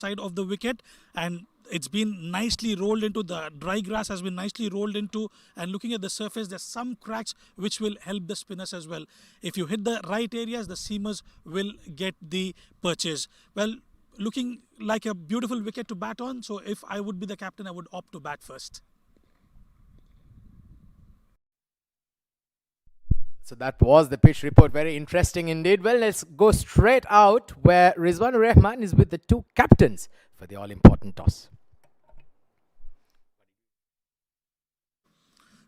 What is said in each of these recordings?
side of the wicket, and it's been nicely rolled into the dry grass, has been nicely rolled into, and looking at the surface, there's some cracks which will help the spinners as well. If you hit the right areas, the seamers will get the purchase. Well, looking like a beautiful wicket to bat on, so if I would be the captain, I would opt to bat first. So that was the pitch report. Very interesting indeed. Well, let's go straight out where Rizwan Rahman is with the two captains for the all-important toss.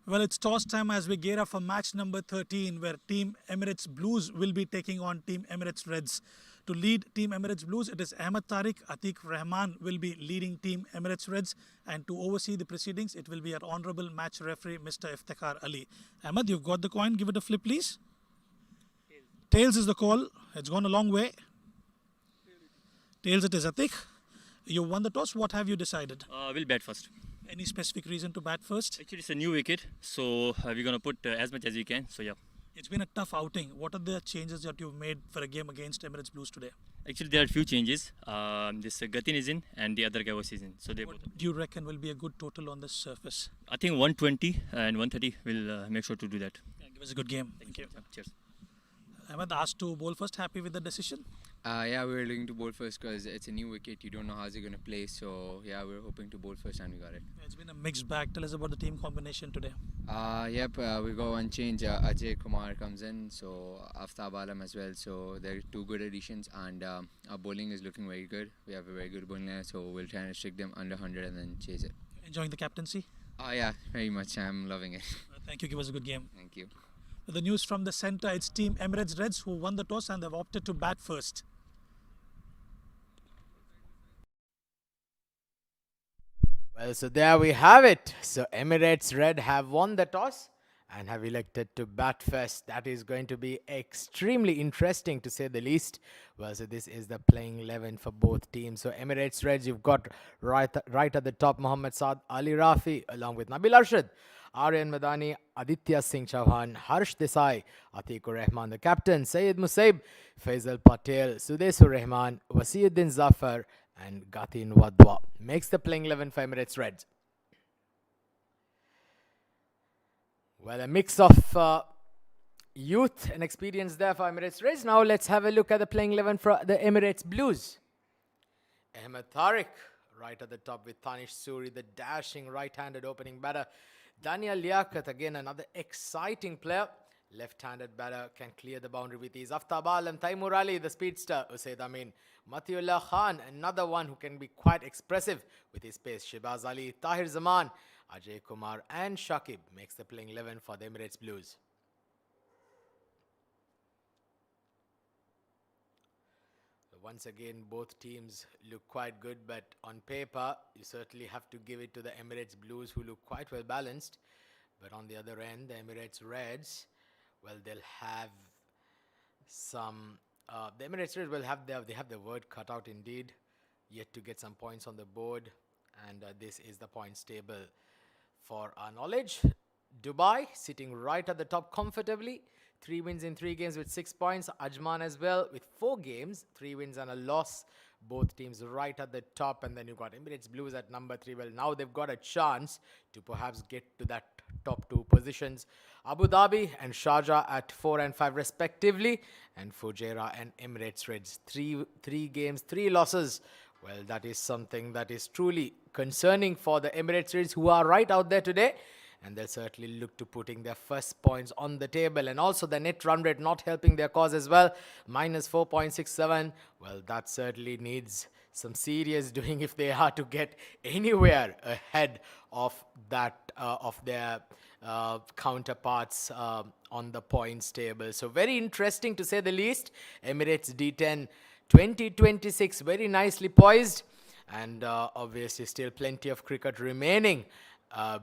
Well, it's toss time as we gear up for match number 13, where Team Emirates Blues will be taking on Team Emirates Reds. To lead Team Emirates Blues, it is Ahmed Tariq. Atiq Rahman will be leading Team Emirates Reds. And to oversee the proceedings, it will be our honourable match referee, Mr. Iftikhar Ali. Ahmed, you've got the coin. Give it a flip, please. Tails is the call. It's gone a long way. Tails it is, Atiq. You won the toss. What have you decided? We'll bat first. Any specific reason to bat first? Actually, it's a new wicket, so we're going to put as much as we can. So, yeah. It's been a tough outing. What are the changes that you've made for a game against Emirates Blues today? Actually, there are a few changes. This Gatin is in and the other guy was in. So, they both. What do you reckon will be a good total on this surface? I think 120 and 130 will make sure to do that. Yeah, give us a good game. Thank you. Yeah, cheers. Ahmed asked to bowl first. Happy with the decision? Yeah, we were looking to bowl first because it's a new wicket. You don't know how's it going to play. So, yeah, we were hoping to bowl first and we got it. It's been a mixed bag. Tell us about the team combination today. We got one change. Ajay Kumar comes in, so Aftab Alam as well. So, they're two good additions and our bowling is looking very good. We have a very good bowling line, so we'll try and restrict them under 100 and then chase it. Enjoying the captaincy? Yeah, very much. I'm loving it. Thank you. Give us a good game. Thank you. The news from the centre, it's Team Emirates Reds who won the toss and they've opted to bat first. Well, so there we have it. So Emirates Red have won the toss and have elected to bat first. That is going to be extremely interesting to say the least. Well, so this is the playing 11 for both teams. So Emirates Reds, you've got right at the top Mohammad Saad Ali Rafi along with Nabil Arshad, Aryan Madani, Aditya Singh Chauhan, Harsh Desai, Atiqur Rahman the captain, Syed Musaib, Faisal Patel, Sudesur Rahman, Wasiuddin Zafar and Gatin Wadwa. Makes the playing 11 for Emirates Reds. Well, a mix of youth and experience there for Emirates Reds. Now let's have a look at the playing 11 for the Emirates Blues. Ahmed Tariq right at the top with Tanish Suri, the dashing right-handed opening batter. Daniel Liaquat, again another exciting player. Left-handed batter, can clear the boundary with ease. Aftab Alam, Taimur Ali, the speedster. Usaid Amin, Matiullah Khan, another one who can be quite expressive with his pace. Shibaz Ali, Tahir Zaman, Ajay Kumar and Shakib makes the playing 11 for the Emirates Blues. So once again, both teams look quite good, but on paper, you certainly have to give it to the Emirates Blues, who look quite well balanced. But on the other end, the Emirates Reds, well, they'll have some. The Emirates Reds will have they have the word cut out indeed. Yet to get some points on the board, and this is the points table for our knowledge. Dubai sitting right at the top comfortably. 3 wins in 3 games with 6 points. Ajman as well with 4 games, 3 wins and a loss. Both teams right at the top, and then you've got Emirates Blues at number 3. Well, now they've got a chance to perhaps get to that top 2 positions. Abu Dhabi and Sharjah at 4 and 5 respectively, and Fujairah and Emirates Reds 3 games, 3 losses. Well, that is something that is truly concerning for the Emirates Reds, who are right out there today. And they'll certainly look to putting their first points on the table. And also the net run rate not helping their cause as well. Minus 4.67. Well, that certainly needs some serious doing if they are to get anywhere ahead of that of their counterparts on the points table. So very interesting to say the least. Emirates D10 2026 very nicely poised. And obviously still plenty of cricket remaining.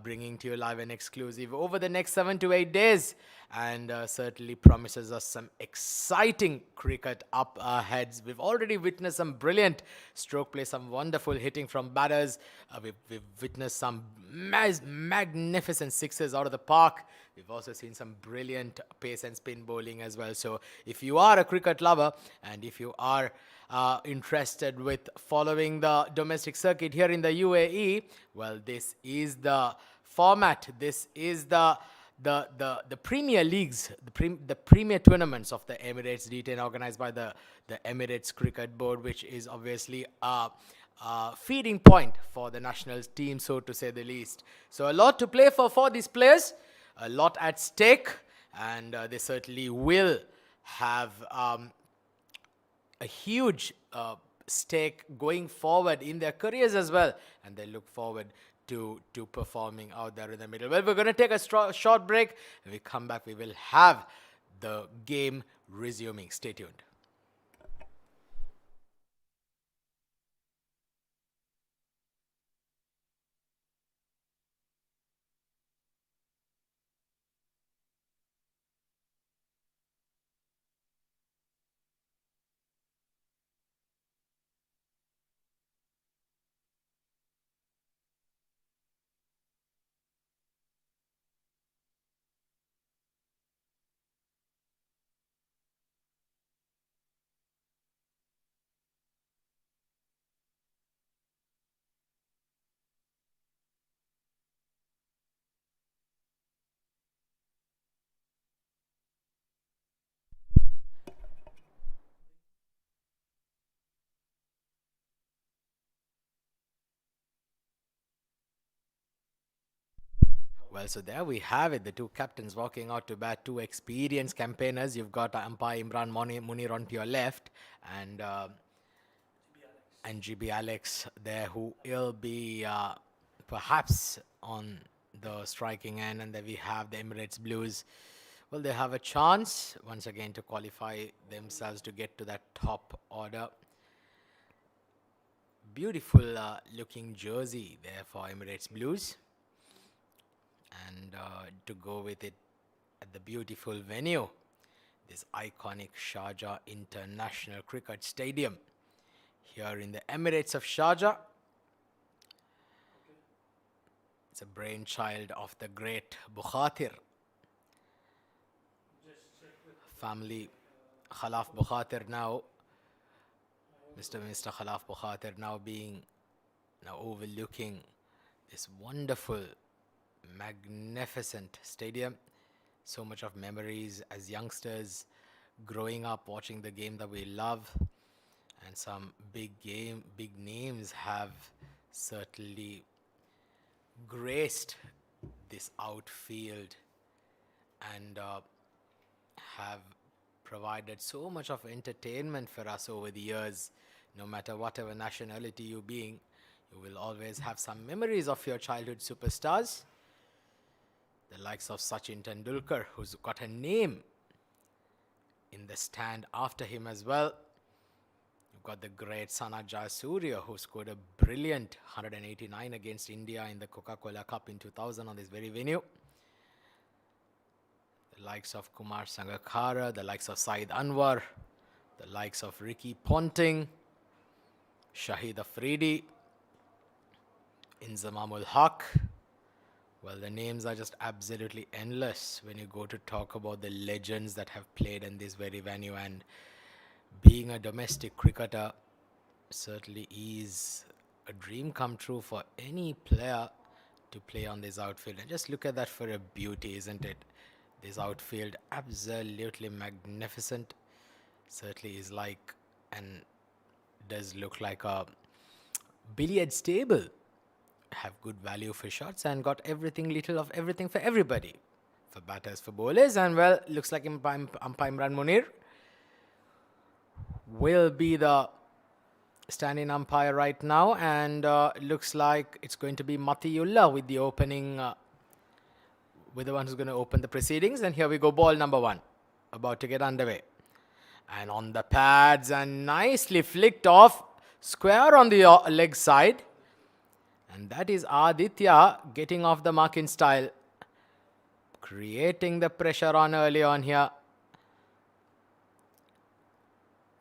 Bringing to you live and exclusive over the next 7 to 8 days, and certainly promises us some exciting cricket up ahead. We've already witnessed some brilliant stroke play, some wonderful hitting from batters. We've witnessed some magnificent sixes out of the park. We've also seen some brilliant pace and spin bowling as well. So if you are a cricket lover and if you are interested with following the domestic circuit here in the UAE, well, this is the format. This is the Premier Leagues, the Premier tournaments of the Emirates D10 organized by the Emirates Cricket Board, which is obviously a feeding point for the national team, so to say the least. So a lot to play for these players, a lot at stake, and they certainly will have a huge stake going forward in their careers as well, and they look forward to performing out there in the middle. Well, we're going to take a short break. When we come back, we will have the game resuming. Stay tuned. Well, so there we have it. The two captains walking out to bat, two experienced campaigners. You've got umpire Imran Munir on to your left, and GB Alex there, who will be perhaps on the striking end. And then we have the Emirates Blues. Well, they have a chance once again to qualify themselves to get to that top order. Beautiful looking jersey there for Emirates Blues. And to go with it at the beautiful venue, this iconic Sharjah International Cricket Stadium here in the Emirates of Sharjah. It's a brainchild of the great Bukhatir family. Khalaf Bukhatir now, Mr. Khalaf Bukhatir now overlooking this wonderful, magnificent stadium. So much of memories as youngsters growing up watching the game that we love, and some big names have certainly graced this outfield and have provided so much of entertainment for us over the years. No matter whatever nationality you being, you will always have some memories of your childhood superstars. The likes of Sachin Tendulkar, who's got a name in the stand after him as well. You've got the great Sanat Jayasuriya, who scored a brilliant 189 against India in the Coca-Cola Cup in 2000 on this very venue. The likes of Kumar Sangakkara, the likes of Saeed Anwar, the likes of Ricky Ponting, Shahid Afridi, Inzamamul Haq. Well, the names are just absolutely endless when you go to talk about the legends that have played in this very venue. And being a domestic cricketer certainly is a dream come true for any player to play on this outfield. And just look at that for a beauty, isn't it? This outfield, absolutely magnificent. Certainly is like, and does look like a billiard table. Have good value for shots and got little of everything for everybody, for batters, for bowlers. And well, looks like umpire Imran Munir will be the standing umpire right now, and looks like it's going to be Matiyullah with the opening, with the one who's going to open the proceedings. And here we go, ball number one, about to get underway, and on the pads and nicely flicked off, square on the leg side. And that is Aditya getting off the mark in style, creating the pressure on early on here.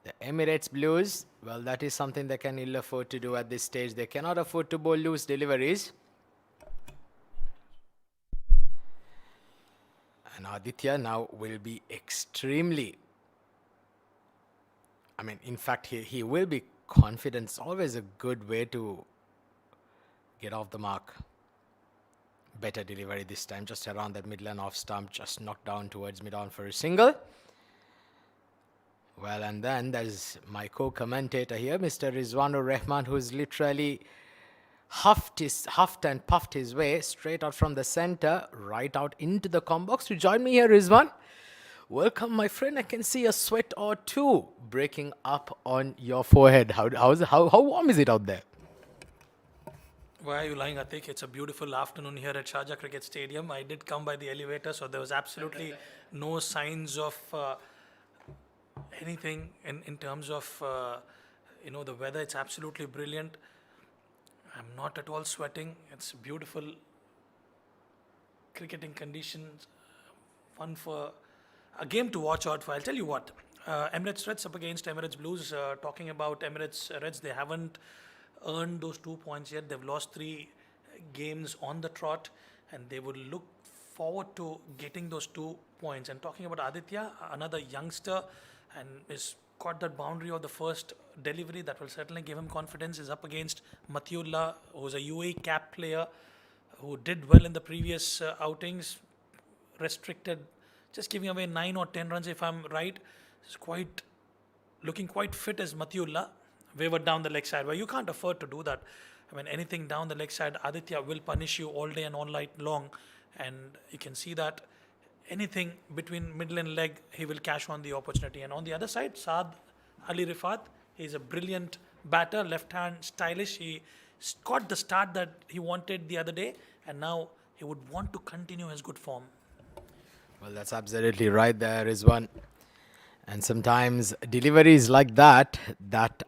The Emirates Blues, well, that is something they can ill afford to do at this stage. They cannot afford to bowl loose deliveries. And Aditya now will be extremely I mean, in fact, he will be confident. It's always a good way to get off the mark. Better delivery this time, just around that midland off stump, just knocked down towards mid-on for a single. Well, and then there's my co-commentator here, Mr. Rizwanur Rahman, who's literally huffed and puffed his way straight out from the center, right out into the com box to join me here, Rizwan. Welcome, my friend. I can see a sweat or two breaking up on your forehead. How warm is it out there? Why are you lying, Atik? It's a beautiful afternoon here at Sharjah Cricket Stadium. I did come by the elevator, so there was absolutely no signs of anything in terms of, the weather. It's absolutely brilliant. I'm not at all sweating. It's beautiful cricketing conditions. Fun for a game to watch out for. I'll tell you what, Emirates Reds up against Emirates Blues. Talking about Emirates Reds, they haven't earned those 2 points yet. They've lost 3 games on the trot, and they would look forward to getting those 2 points. And talking about Aditya, another youngster, and is caught that boundary of the first delivery, that will certainly give him confidence. Is up against Matiullah, who's a UAE cap player who did well in the previous outings. Restricted, just giving away 9 or 10 runs if I'm right. It's looking quite fit as Matiullah. Wavered down the leg side, where you can't afford to do that. I mean, anything down the leg side, Aditya will punish you all day and all night long. And you can see that anything between middle and leg, he will cash on the opportunity. And on the other side, Saad Ali Rifat, he's a brilliant batter, left hand, stylish. He got the start that he wanted the other day, and now he would want to continue his good form. Well, that's absolutely right. There is one. And sometimes deliveries like that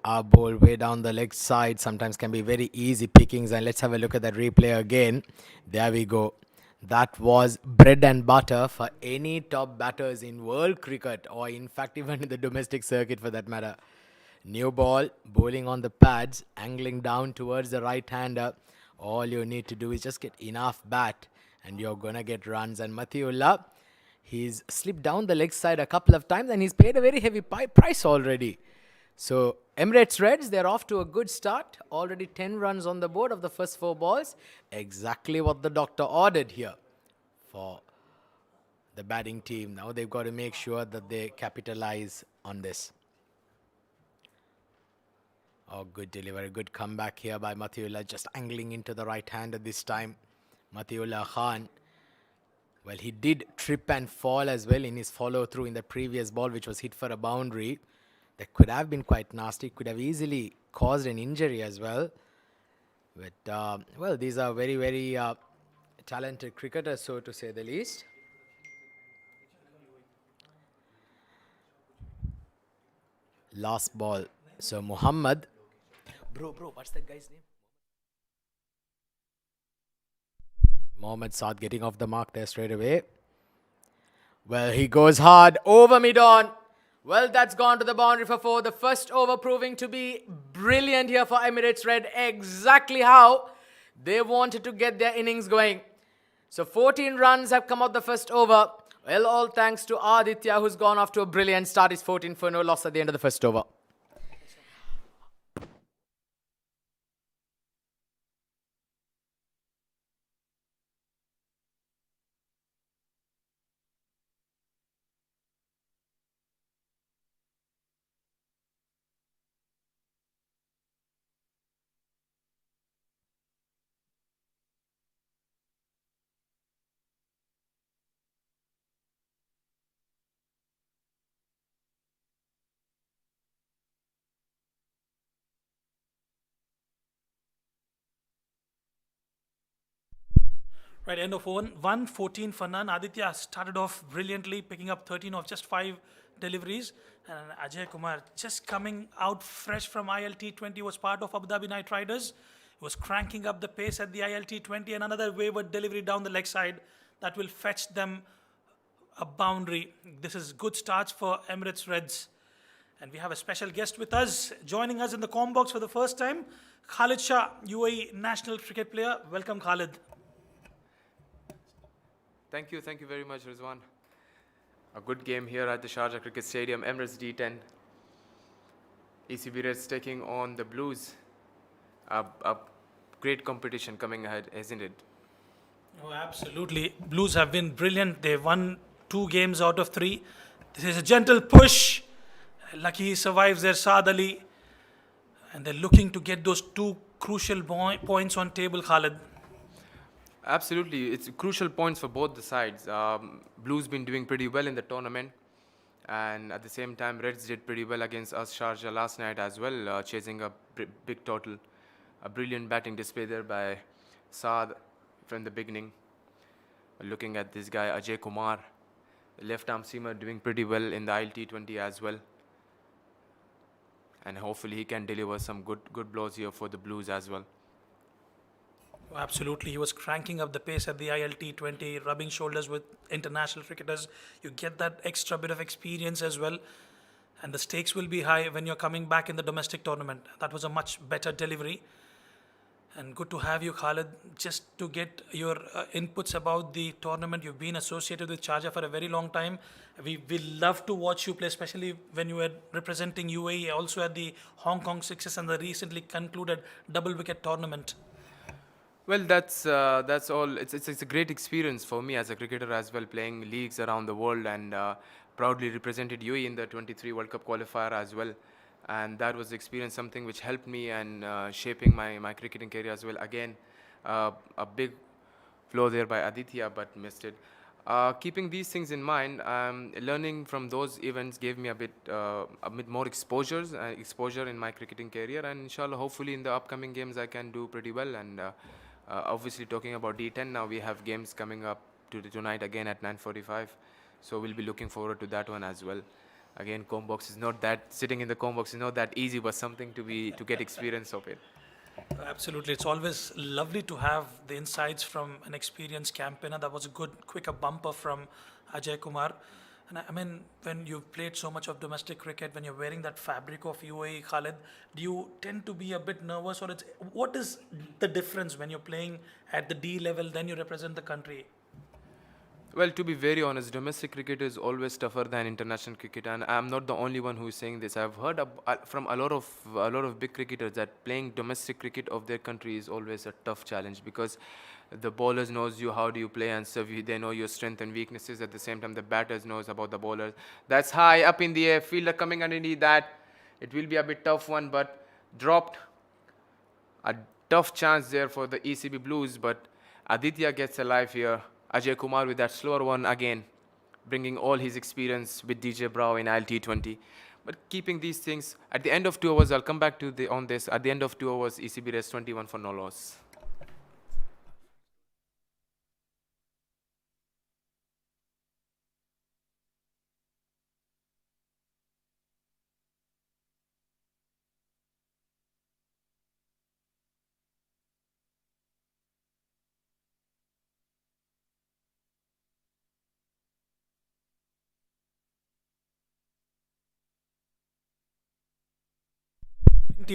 are bowled way down the leg side, sometimes can be very easy pickings. And let's have a look at that replay again. There we go. That was bread and butter for any top batters in world cricket, or in fact even in the domestic circuit for that matter. New ball, bowling on the pads, angling down towards the right-hander. All you need to do is just get enough bat and you're going to get runs. And Matiullah, he's slipped down the leg side a couple of times and he's paid a very heavy price already. So Emirates Reds, they're off to a good start. Already 10 runs on the board of the first 4 balls. Exactly what the doctor ordered here for the batting team. Now they've got to make sure that they capitalize on this. Oh, good delivery. Good comeback here by Matiullah. Just angling into the right-hander this time. Matiullah Khan. Well, he did trip and fall as well in his follow-through in the previous ball, which was hit for a boundary. That could have been quite nasty. Could have easily caused an injury as well. But, well, these are very, very talented cricketers, so to say the least. Last ball. So, Muhammad. Bro, what's that guy's name? Mohammad Saad getting off the mark there straight away. Well, he goes hard over mid-on. Well, that's gone to the boundary for 4. The first over proving to be brilliant here for Emirates Red. Exactly how they wanted to get their innings going. So 14 runs have come out the first over. Well, all thanks to Aditya, who's gone off to a brilliant start. He's 14 for no loss at the end of the first over. Right, end of 114 for none. Aditya started off brilliantly, picking up 13 of just 5 deliveries. And Ajay Kumar, just coming out fresh from ILT20, was part of Abu Dhabi Knight Riders. He was cranking up the pace at the ILT20, and another wayward delivery down the leg side that will fetch them a boundary. This is good starts for Emirates Reds. And we have a special guest with us, joining us in the comm box for the first time, Khalid Shah, UAE national cricket player. Welcome, Khalid. Thank you very much, Rizwan. A good game here at the Sharjah Cricket Stadium, Emirates D10. ECB Reds taking on the Blues. A great competition coming ahead, isn't it? Oh, absolutely. Blues have been brilliant. They won 2 games out of 3. This is a gentle push. Lucky he survives there, Saad Ali. And they're looking to get those 2 crucial points on table, Khalid. Absolutely, it's crucial points for both the sides. Blues been doing pretty well in the tournament, and at the same time, Reds did pretty well against us Sharjah last night as well, chasing a big total. A brilliant batting display there by Saad from the beginning. Looking at this guy Ajay Kumar, the left arm seamer, doing pretty well in the ILT20 as well, and hopefully he can deliver some good blows here for the Blues as well. Oh, absolutely. He was cranking up the pace at the ILT20, rubbing shoulders with international cricketers. You get that extra bit of experience as well. And the stakes will be high when you're coming back in the domestic tournament. That was a much better delivery. And good to have you, Khalid. Just to get your inputs about the tournament, you've been associated with Sharjah for a very long time. We love to watch you play, especially when you were representing UAE, also at the Hong Kong Sixes and the recently concluded double wicket tournament. Well, that's all. It's a great experience for me as a cricketer as well, playing leagues around the world, and proudly represented UAE in the 23 World Cup qualifier as well. And that was the experience, something which helped me and shaping my cricketing career as well. Again, a big flow there by Aditya, but missed it. Keeping these things in mind, learning from those events gave me a bit more exposure in my cricketing career, and inshallah, hopefully in the upcoming games I can do pretty well. And obviously, talking about D10 now, we have games coming up tonight again at 9:45, so we'll be looking forward to that one as well. Again, comb box is not that sitting in the comb box is not that easy, but something to get experience of it. Absolutely. It's always lovely to have the insights from an experienced campaigner. That was a good, quicker bumper from Ajay Kumar. And I mean, when you've played so much of domestic cricket, when you're wearing that fabric of UAE, Khalid, do you tend to be a bit nervous? Or what is the difference when you're playing at the D level, then you represent the country? Well, to be very honest, domestic cricket is always tougher than international cricket, and I'm not the only one who is saying this. I've heard from a lot of big cricketers that playing domestic cricket of their country is always a tough challenge, because the bowlers knows you how do you play and stuff. They know your strength and weaknesses. At the same time, the batters knows about the bowlers. That's high up in the air. Fielder coming underneath that. It will be a bit tough one, but dropped. A tough chance there for the ECB Blues, but Aditya gets alive here. Ajay Kumar with that slower one again, bringing all his experience with DJ Bravo in ILT20. But keeping these things, at the end of 2 hours, I'll come back to on this. At the end of 2 hours, ECB Reds 21 for no loss.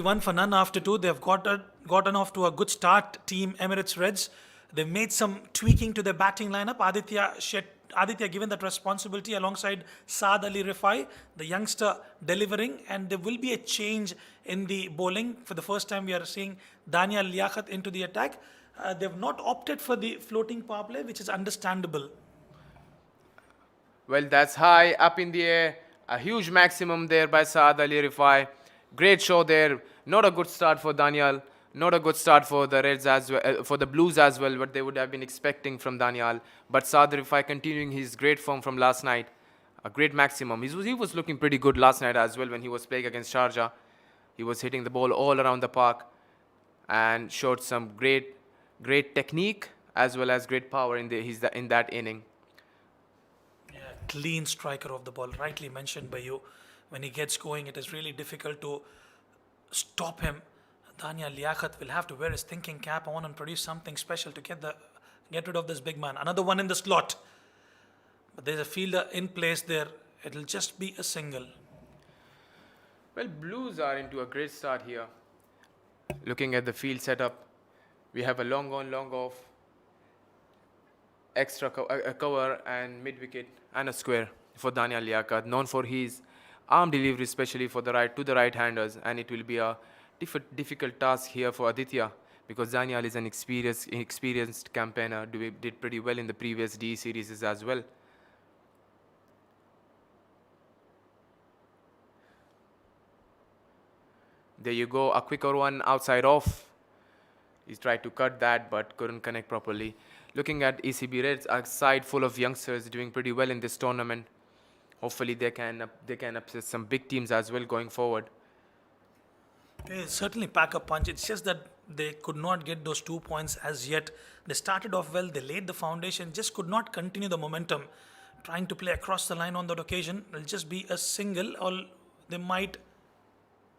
One for none after 2. They've gotten off to a good start, team Emirates Reds. They've made some tweaking to their batting lineup. Aditya given that responsibility alongside Saad Ali Rifai, the youngster delivering, and there will be a change in the bowling. For the first time, we are seeing Daniel Liaquat into the attack. They've not opted for the floating power play, which is understandable. Well, that's high up in the air. A huge maximum there by Saad Ali Rifai. Great show there. Not a good start for Daniel. Not a good start for the Reds as well, for the Blues as well, what they would have been expecting from Daniel. But Saad Rifai continuing his great form from last night. A great maximum. He was looking pretty good last night as well when he was playing against Sharjah. He was hitting the ball all around the park and showed some great technique as well as great power in that inning. Yeah, clean striker of the ball, rightly mentioned by you. When he gets going, it is really difficult to stop him. Daniel Liaquat will have to wear his thinking cap on and produce something special to get rid of this big man. Another one in the slot. But there's a fielder in place there. It'll just be a single. Well, Blues are into a great start here. Looking at the field setup, we have a long on, long off, extra cover and mid wicket and a square for Daniel Liaquat, known for his arm delivery, especially for the right-handers, and it will be a difficult task here for Aditya because Daniel is an experienced campaigner, did pretty well in the previous D series as well. There you go, a quicker one outside off. He tried to cut that but couldn't connect properly. Looking at ECB Reds, a side full of youngsters doing pretty well in this tournament. Hopefully they can upset some big teams as well going forward. They certainly pack a punch. It's just that they could not get those 2 points as yet. They started off well, they laid the foundation, just could not continue the momentum. Trying to play across the line on that occasion, it'll just be a single, or they might.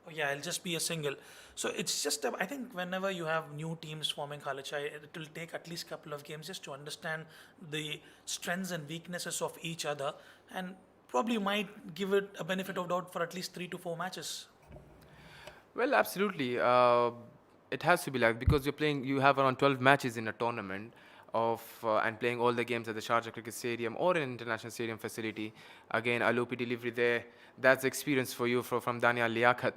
Oh yeah, it'll just be a single. So it's just, I think whenever you have new teams forming Khalichai, it will take at least a couple of games just to understand the strengths and weaknesses of each other, and probably might give it a benefit of doubt for at least 3 to 4 matches. Well, absolutely. It has to be like, because you have around 12 matches in a tournament and playing all the games at the Sharjah Cricket Stadium or an international stadium facility. Again, a loopy delivery there. That's experience for you from Daniel Liaquat.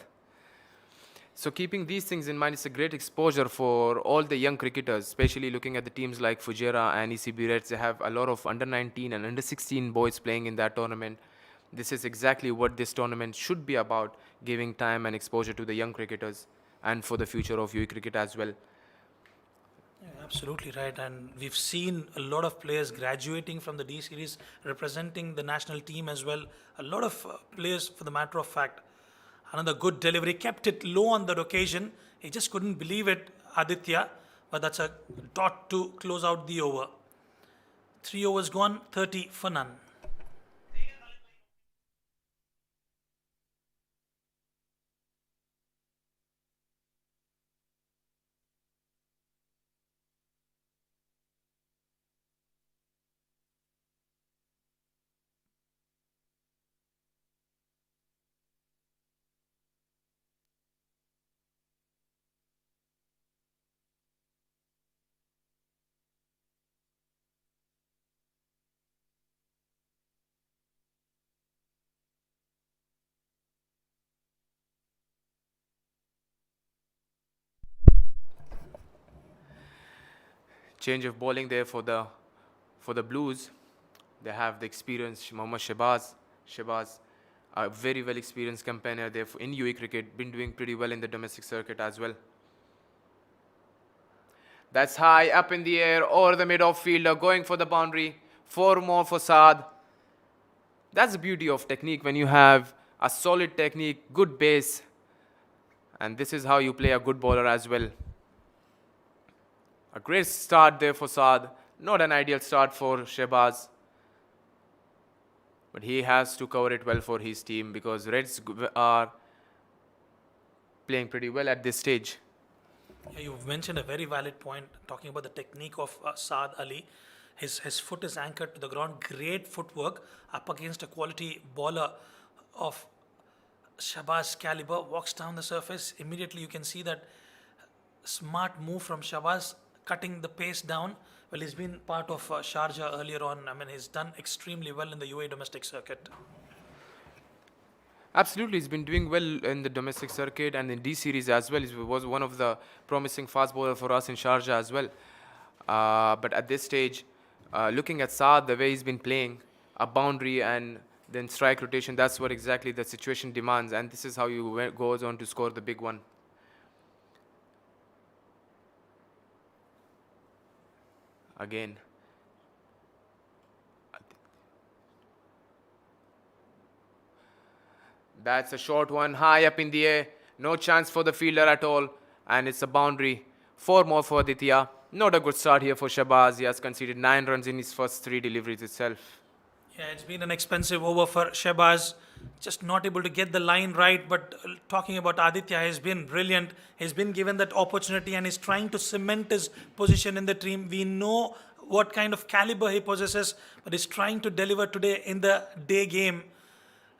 So keeping these things in mind, it's a great exposure for all the young cricketers, especially looking at the teams like Fujairah and ECB Reds. They have a lot of under-19 and under-16 boys playing in that tournament. This is exactly what this tournament should be about, giving time and exposure to the young cricketers and for the future of UAE cricket as well. Yeah, absolutely right, and we've seen a lot of players graduating from the D series, representing the national team as well. A lot of players, for the matter of fact. Another good delivery, kept it low on that occasion. He just couldn't believe it, Aditya, but that's a dot to close out the over. 3 overs gone, 30 for none. Change of bowling there for the Blues. They have the experienced Mohammad Shehbaz. Shehbaz, a very well experienced campaigner there in UAE cricket, been doing pretty well in the domestic circuit as well. That's high up in the air over the mid-off fielder, going for the boundary. 4 more for Saad. That's the beauty of technique when you have a solid technique, good base, and this is how you play a good bowler as well. A great start there for Saad. Not an ideal start for Shehbaz, but he has to cover it well for his team because Reds are playing pretty well at this stage. Yeah, you've mentioned a very valid point talking about the technique of Saad Ali. His foot is anchored to the ground. Great footwork up against a quality bowler of Shehbaz caliber. Walks down the surface. Immediately you can see that smart move from Shehbaz, cutting the pace down. Well, he's been part of Sharjah earlier on. I mean, he's done extremely well in the UAE domestic circuit. Absolutely, he's been doing well in the domestic circuit and in D series as well. He was one of the promising fast bowler for us in Sharjah as well. But at this stage, looking at Saad, the way he's been playing, a boundary and then strike rotation, that's what exactly the situation demands. And this is how you goes on to score the big one. Again. That's a short one, high up in the air. No chance for the fielder at all. And it's a boundary. 4 more for Aditya. Not a good start here for Shehbaz. He has conceded 9 runs in his first 3 deliveries itself. Yeah, it's been an expensive over for Shehbaz. Just not able to get the line right. But talking about Aditya, he's been brilliant. He's been given that opportunity and he's trying to cement his position in the team. We know what kind of caliber he possesses, but he's trying to deliver today in the day game.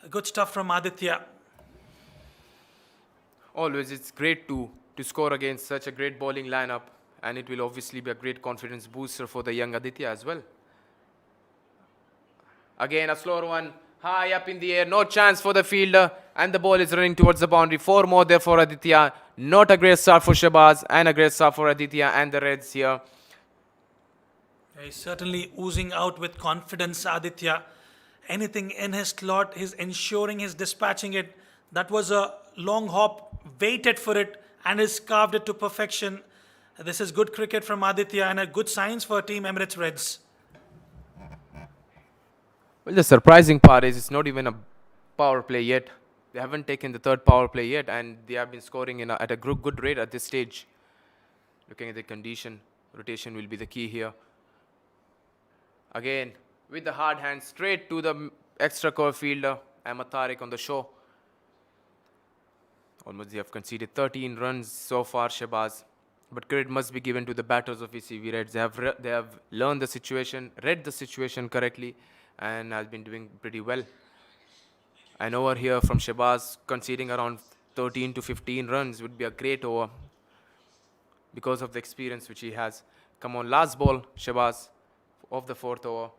Good stuff from Aditya. Always, it's great to score against such a great bowling lineup, and it will obviously be a great confidence booster for the young Aditya as well. Again, a slower one, High up in the air, no chance for the fielder, and the ball is running towards the boundary. 4 more there for Aditya. Not a great start for Shabazz, and a great start for Aditya and the Reds here. He's certainly oozing out with confidence, Aditya. Anything in his slot, he's ensuring he's dispatching it. That was a long hop, waited for it, and he's carved it to perfection. This is good cricket from Aditya and a good signs for Team Emirates Reds. Well, the surprising part is it's not even a power play yet. They haven't taken the third power play yet, and they have been scoring at a good rate at this stage. Looking at the condition, rotation will be the key here. Again, with the hard hand, straight to the extra cover fielder, Ahmad Tariq on the show. Almost they have conceded 13 runs so far, Shabazz. But credit must be given to the batters of ECV Reds. They have learned the situation, read the situation correctly, and has been doing pretty well. An over here from Shabazz conceding around 13 to 15 runs would be a great over because of the experience which he has. Come on, last ball, Shabazz, of the 4th over.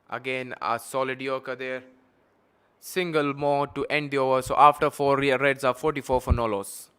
Again, a solid Yorker there. Single more to end the over. So after 4, Reds are 44 for no loss.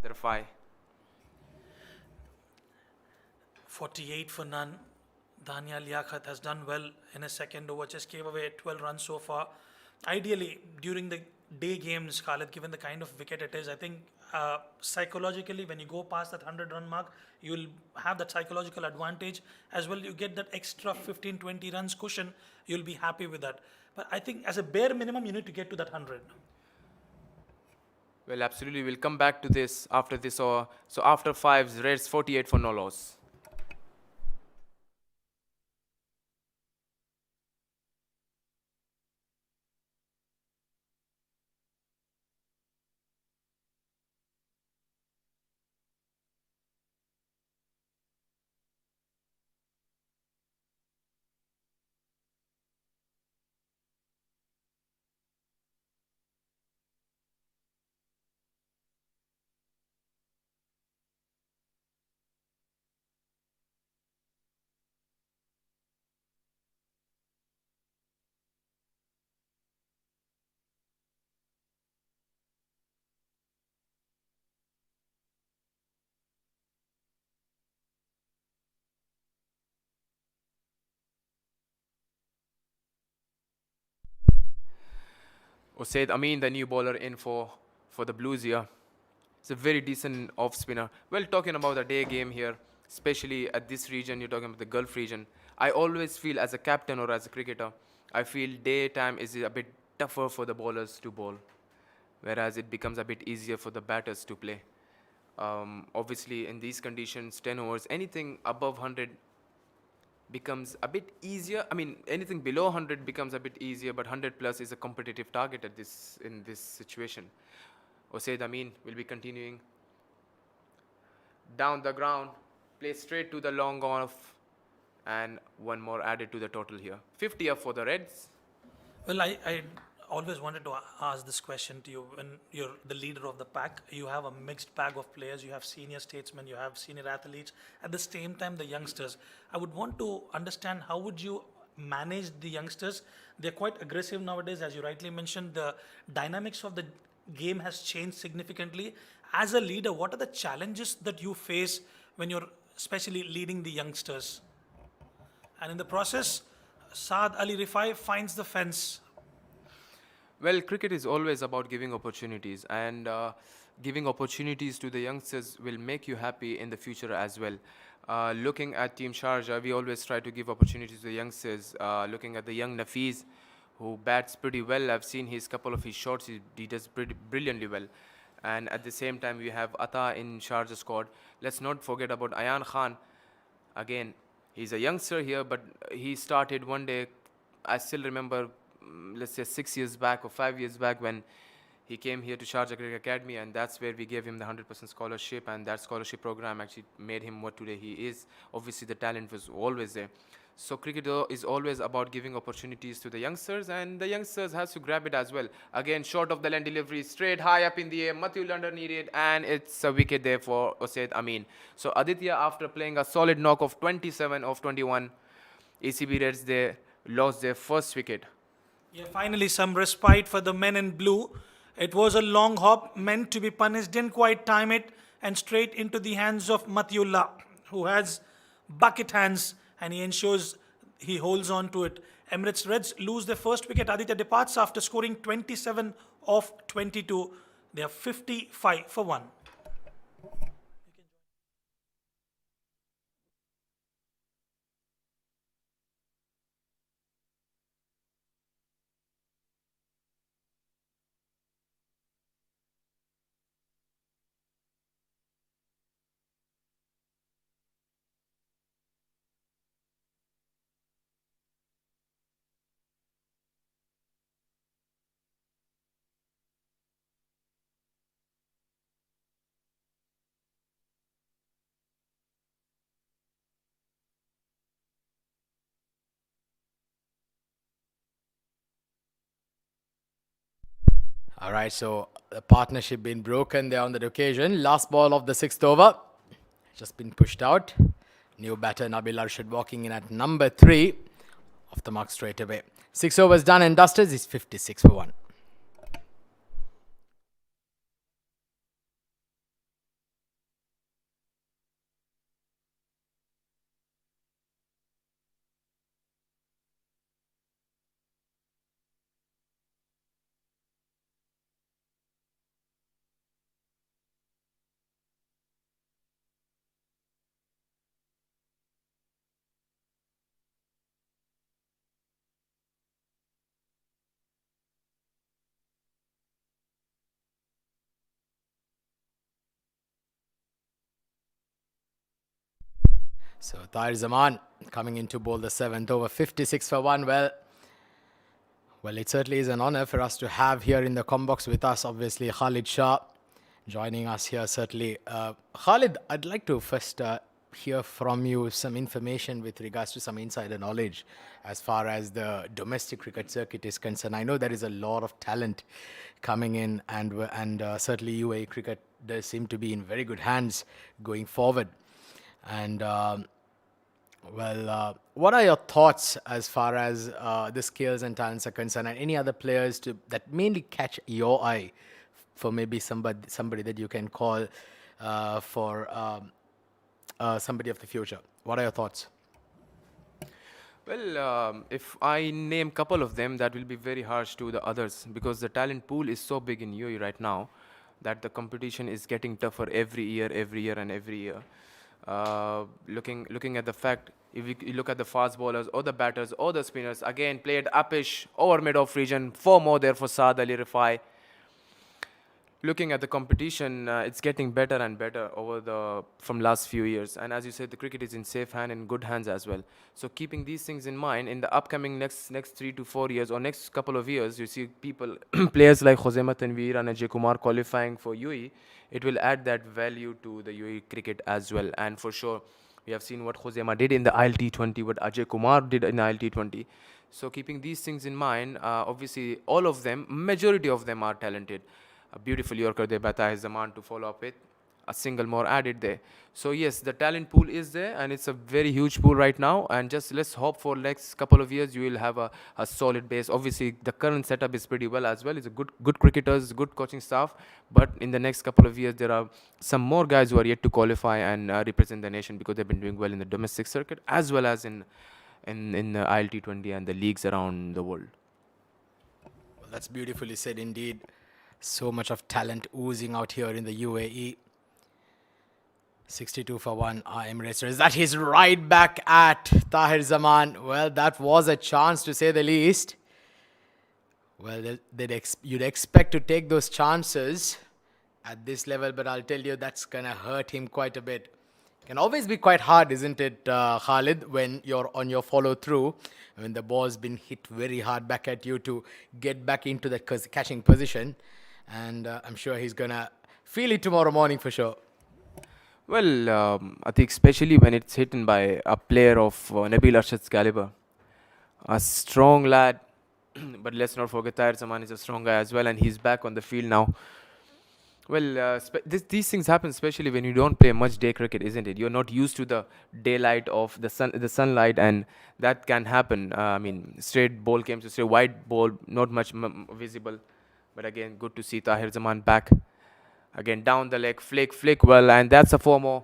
There are 5. 48 for none. Dania Liaquat has done well in his second over, just gave away 12 runs so far. Ideally, during the day games, Khalid, given the kind of wicket it is, I think psychologically, when you go past that 100-run mark, you'll have that psychological advantage as well. You get that extra 15, 20 runs cushion, you'll be happy with that. But I think as a bare minimum, you need to get to that 100. Well, absolutely. We'll come back to this after this. So after fives, Reds 48 for no loss. Usaid Amin, the new bowler in for the Blues here. It's a very decent off spinner. Well, talking about the day game here, especially at this region, you're talking about the Gulf region. I always feel as a captain or as a cricketer, I feel daytime is a bit tougher for the bowlers to bowl, whereas it becomes a bit easier for the batters to play. Obviously, in these conditions, 10 overs, anything above 100 becomes a bit easier. I mean, anything below 100 becomes a bit easier, but 100 plus is a competitive target at this in this situation. Usaid Amin will be continuing down the ground, play straight to the long off, and one more added to the total here. 50 up for the Reds. Well, I always wanted to ask this question to you. When you're the leader of the pack, you have a mixed bag of players. You have senior statesmen, you have senior athletes. At the same time, the youngsters. I would want to understand how would you manage the youngsters? They're quite aggressive nowadays, as you rightly mentioned. The dynamics of the game has changed significantly. As a leader, what are the challenges that you face when you're especially leading the youngsters? And in the process, Saad Ali Rifai finds the fence. Well, cricket is always about giving opportunities, and giving opportunities to the youngsters will make you happy in the future as well. Looking at Team Sharjah, we always try to give opportunities to the youngsters. Looking at the young Nafiz, who bats pretty well. I've seen his couple of his shots. He does pretty brilliantly well. And at the same time, we have Ata in Sharjah squad. Let's not forget about Ayan Khan. Again, he's a youngster here, but he started one day. I still remember, let's say 6 years back or 5 years back, when he came here to Sharjah Cricket Academy, and that's where we gave him the 100% scholarship, and that scholarship program actually made him what today he is. Obviously, the talent was always there. So cricket is always about giving opportunities to the youngsters, and the youngsters has to grab it as well. Again, short of the land delivery, straight high up in the air, Mathul underneath it, and it's a wicket there for Usaid Amin. So Aditya, after playing a solid knock of 27 of 21, ACB Reds they lost their first wicket. Yeah, finally some respite for the men in blue. It was a long hop meant to be punished, didn't quite time it, and straight into the hands of Matiullah, who has bucket hands, and he ensures he holds on to it. Emirates Reds lose their first wicket. Aditya departs after scoring 27 of 22. They are 55 for 1. All right, so the partnership been broken there on that occasion. Last ball of the sixth over, just been pushed out. New batter Nabil Arshad walking in at number 3, off the mark straight away. 6 overs done and dusted. He's 56 for 1. So Tahir Zaman coming in to bowl the 7th over, 56 for 1. Well, it certainly is an honor for us to have here in the combox with us, obviously, Khalid Shah joining us here, certainly. Khalid, I'd like to first hear from you some information with regards to some insider knowledge as far as the domestic cricket circuit is concerned. I know there is a lot of talent coming in, and certainly UAE cricket does seem to be in very good hands going forward. And what are your thoughts as far as the skills and talents are concerned, and any other players that mainly catch your eye for maybe somebody that you can call for somebody of the future? What are your thoughts? Well, if I name couple of them, that will be very harsh to the others because the talent pool is so big in UAE right now that the competition is getting tougher every year, and every year. Looking at the fact, if you look at the fast bowlers or the batters or the spinners, again played uppish over mid-off region, 4 more there for Saad Ali Rifai. Looking at the competition, it's getting better and better from last few years. And as you said, the cricket is in safe hand and good hands as well. So keeping these things in mind, in the upcoming next 3 to 4 years or next couple of years, you see people, players like Khuzaima Tanveer and Ajay Kumar qualifying for UAE. It will add that value to the UAE cricket as well. And for sure, we have seen what Khuzaima did in the ILT20, what Ajay Kumar did in the ILT20. So keeping these things in mind, obviously all of them, majority of them are talented. A beautiful Yorker there by Tahir Zaman to follow up with. A single more added there. So yes, the talent pool is there and it's a very huge pool right now. And just let's hope for next couple of years you will have a solid base. Obviously, the current setup is pretty well as well. It's a good cricketers, good coaching staff. But in the next couple of years, there are some more guys who are yet to qualify and represent the nation because they've been doing well in the domestic circuit as well as in the ILT20 and the leagues around the world. Well, that's beautifully said indeed. So much of talent oozing out here in the UAE. 62 for 1 are Emirates Reds. That is right back at Tahir Zaman. Well, that was a chance to say the least. Well, you'd expect to take those chances at this level, but I'll tell you that's going to hurt him quite a bit. It can always be quite hard, isn't it, Khalid, when you're on your follow-through, when the ball's been hit very hard back at you to get back into that catching position. And I'm sure he's going to feel it tomorrow morning for sure. Well, I think especially when it's hidden by a player of Nabil Arshad's caliber. A strong lad, but let's not forget Tahir Zaman is a strong guy as well and he's back on the field now. Well, these things happen especially when you don't play much day cricket, isn't it? You're not used to the daylight of the sunlight, and that can happen. I mean, straight ball came to straight wide ball, not much visible. But again, good to see Tahir Zaman back. Again, down the leg, flick well, and that's a 4 more.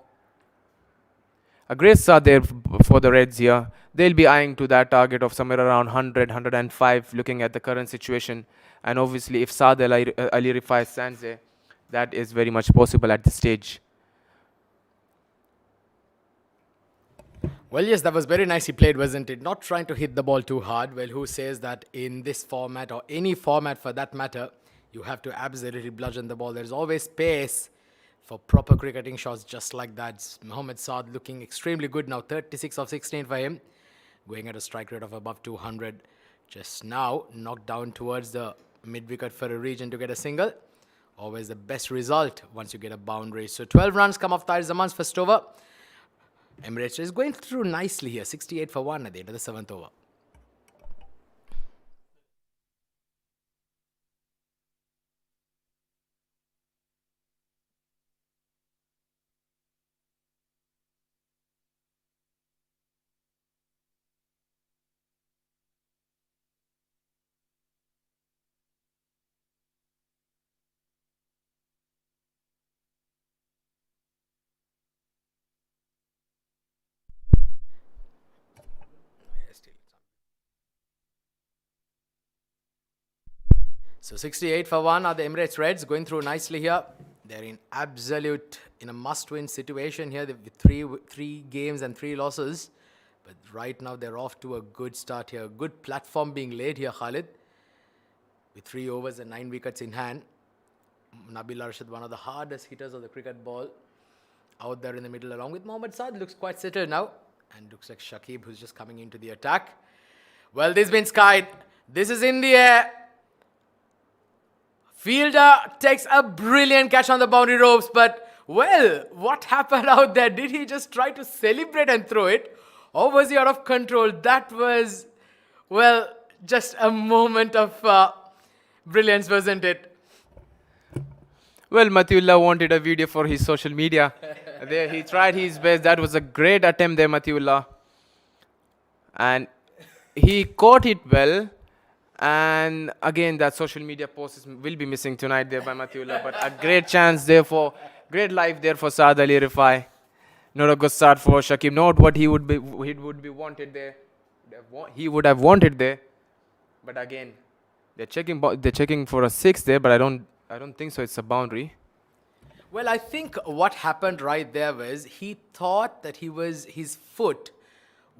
A great start there for the Reds here. They'll be eyeing to that target of somewhere around 100, 105, looking at the current situation. And obviously, if Saad Ali Rifai stands there, that is very much possible at this stage. Well, yes, that was very nicely played, wasn't it? Not trying to hit the ball too hard. Well, who says that in this format or any format for that matter, you have to absolutely bludgeon the ball. There's always space for proper cricketing shots just like that. Mohammad Saad looking extremely good now. 36 of 16 for him. Going at a strike rate of above 200. Just now, knocked down towards the mid-wicket for a region to get a single. Always the best result once you get a boundary. So 12 runs come off Tahir Zaman's first over. Emirates is going through nicely here. 68 for 1 at the end of the 7th over. So 68 for 1 are the Emirates Reds going through nicely here. They're in a must-win situation here with three games and 3 losses. But right now they're off to a good start here. Good platform being laid here, Khalid. With 3 overs and 9 wickets in hand. Nabil Arshad, one of the hardest hitters of the cricket ball. out there in the middle along with Mohammad Saad. Looks quite settled now. And looks like Shakib who's just coming into the attack. Well, this has been skied. This is in the air. Fielder takes a brilliant catch on the boundary ropes, but well, what happened out there? Did he just try to celebrate and throw it? Or was he out of control? That was, well, just a moment of brilliance, wasn't it? Well, Matiullah wanted a video for his social media. There, he tried his best. That was a great attempt there, Matiullah. And he caught it well. And again, that social media post will be missing tonight there by Matiullah. But a great chance there for, great life there for Saad Ali Rifai. Not a good start for Shakib. Not what he would be wanted there. He would have wanted there. But again, they're checking for a 6 there. But I don't think so. It's a boundary. Well, I think what happened right there was he thought that his foot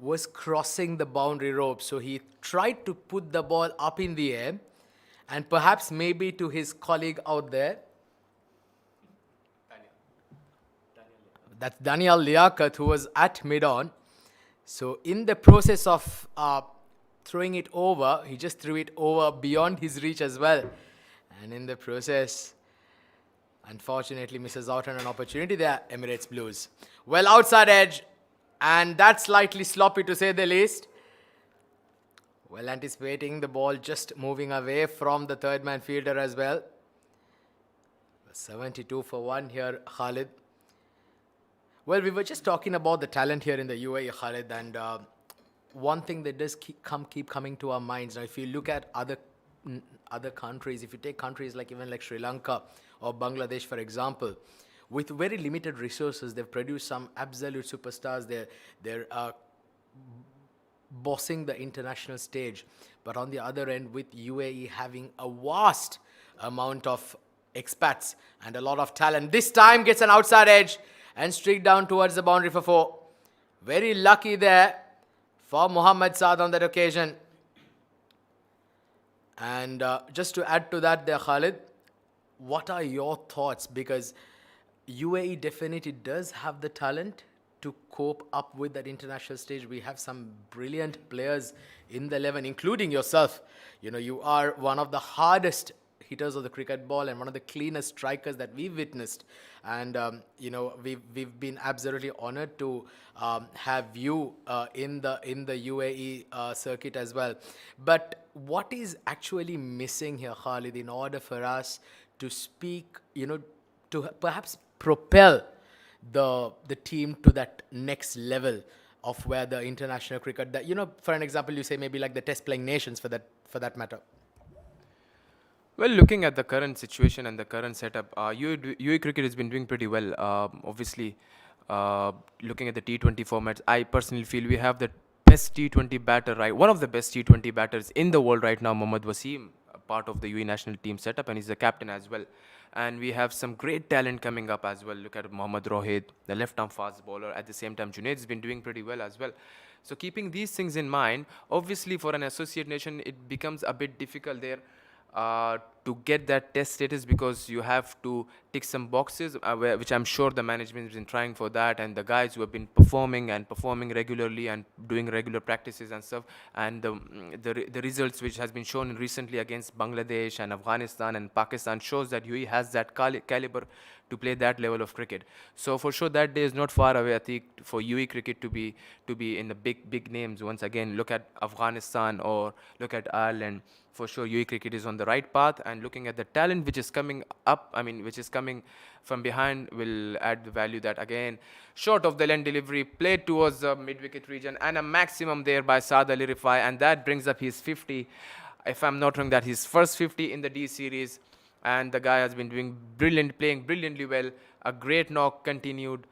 was crossing the boundary rope. So he tried to put the ball up in the air and perhaps maybe to his colleague out there. That's Daniel Liaquat, who was at mid-on. So in the process of throwing it over, he just threw it over beyond his reach as well. And in the process, unfortunately misses out on an opportunity there, Emirates Blues. Well, outside edge. And that's slightly sloppy to say the least. Well, anticipating the ball just moving away from the third man fielder as well. 72 for 1 here, Khalid. Well, we were just talking about the talent here in the UAE, Khalid, and one thing that does keep coming to our minds. Now, if you look at other countries, if you take countries like even like Sri Lanka or Bangladesh, for example, with very limited resources, they've produced some absolute superstars. They're bossing the international stage. But on the other end, with UAE having a vast amount of expats and a lot of talent, this time gets an outside edge and streaked down towards the boundary for 4. Very lucky there for Mohammad Saad on that occasion. And just to add to that there, Khalid, what are your thoughts? Because UAE definitely does have the talent to cope up with that international stage. We have some brilliant players in the 11, including yourself. You know, you are one of the hardest hitters of the cricket ball and one of the cleanest strikers that we've witnessed. And, you know, we've been absolutely honored to have you in the UAE circuit as well. But what is actually missing here, Khalid, in order for us to speak, you know, to perhaps propel the team to that next level of where the international cricket, that, you know, for an example, you say maybe like the test playing nations for that matter? Well, looking at the current situation and the current setup, UAE cricket has been doing pretty well. Obviously, looking at the T20 formats, I personally feel we have the best T20 batter, right? One of the best T20 batters in the world right now, Mohammad Wasim, a part of the UAE national team setup, and he's the captain as well. And we have some great talent coming up as well. Look at Mohammad Rohit, the left-arm fast bowler. At the same time, Junaid has been doing pretty well as well. So keeping these things in mind, obviously for an associate nation, it becomes a bit difficult there to get that test status, because you have to tick some boxes, which I'm sure the management has been trying for that, and the guys who have been performing regularly and doing regular practices and stuff, and the results which has been shown recently against Bangladesh and Afghanistan and Pakistan shows that UAE has that caliber to play that level of cricket. So for sure that day is not far away, I think, for UAE cricket to be in the big names once again. Look at Afghanistan or look at Ireland. For sure UAE cricket is on the right path, and looking at the talent which is coming up, which is coming from behind, will add the value. That again, short of the lane delivery, played towards the mid-wicket region, and a maximum there by Saad Ali Rifai, and that brings up his 50. If I'm not wrong, that his first 50 in the D series, and the guy has been playing brilliantly well. A great knock continued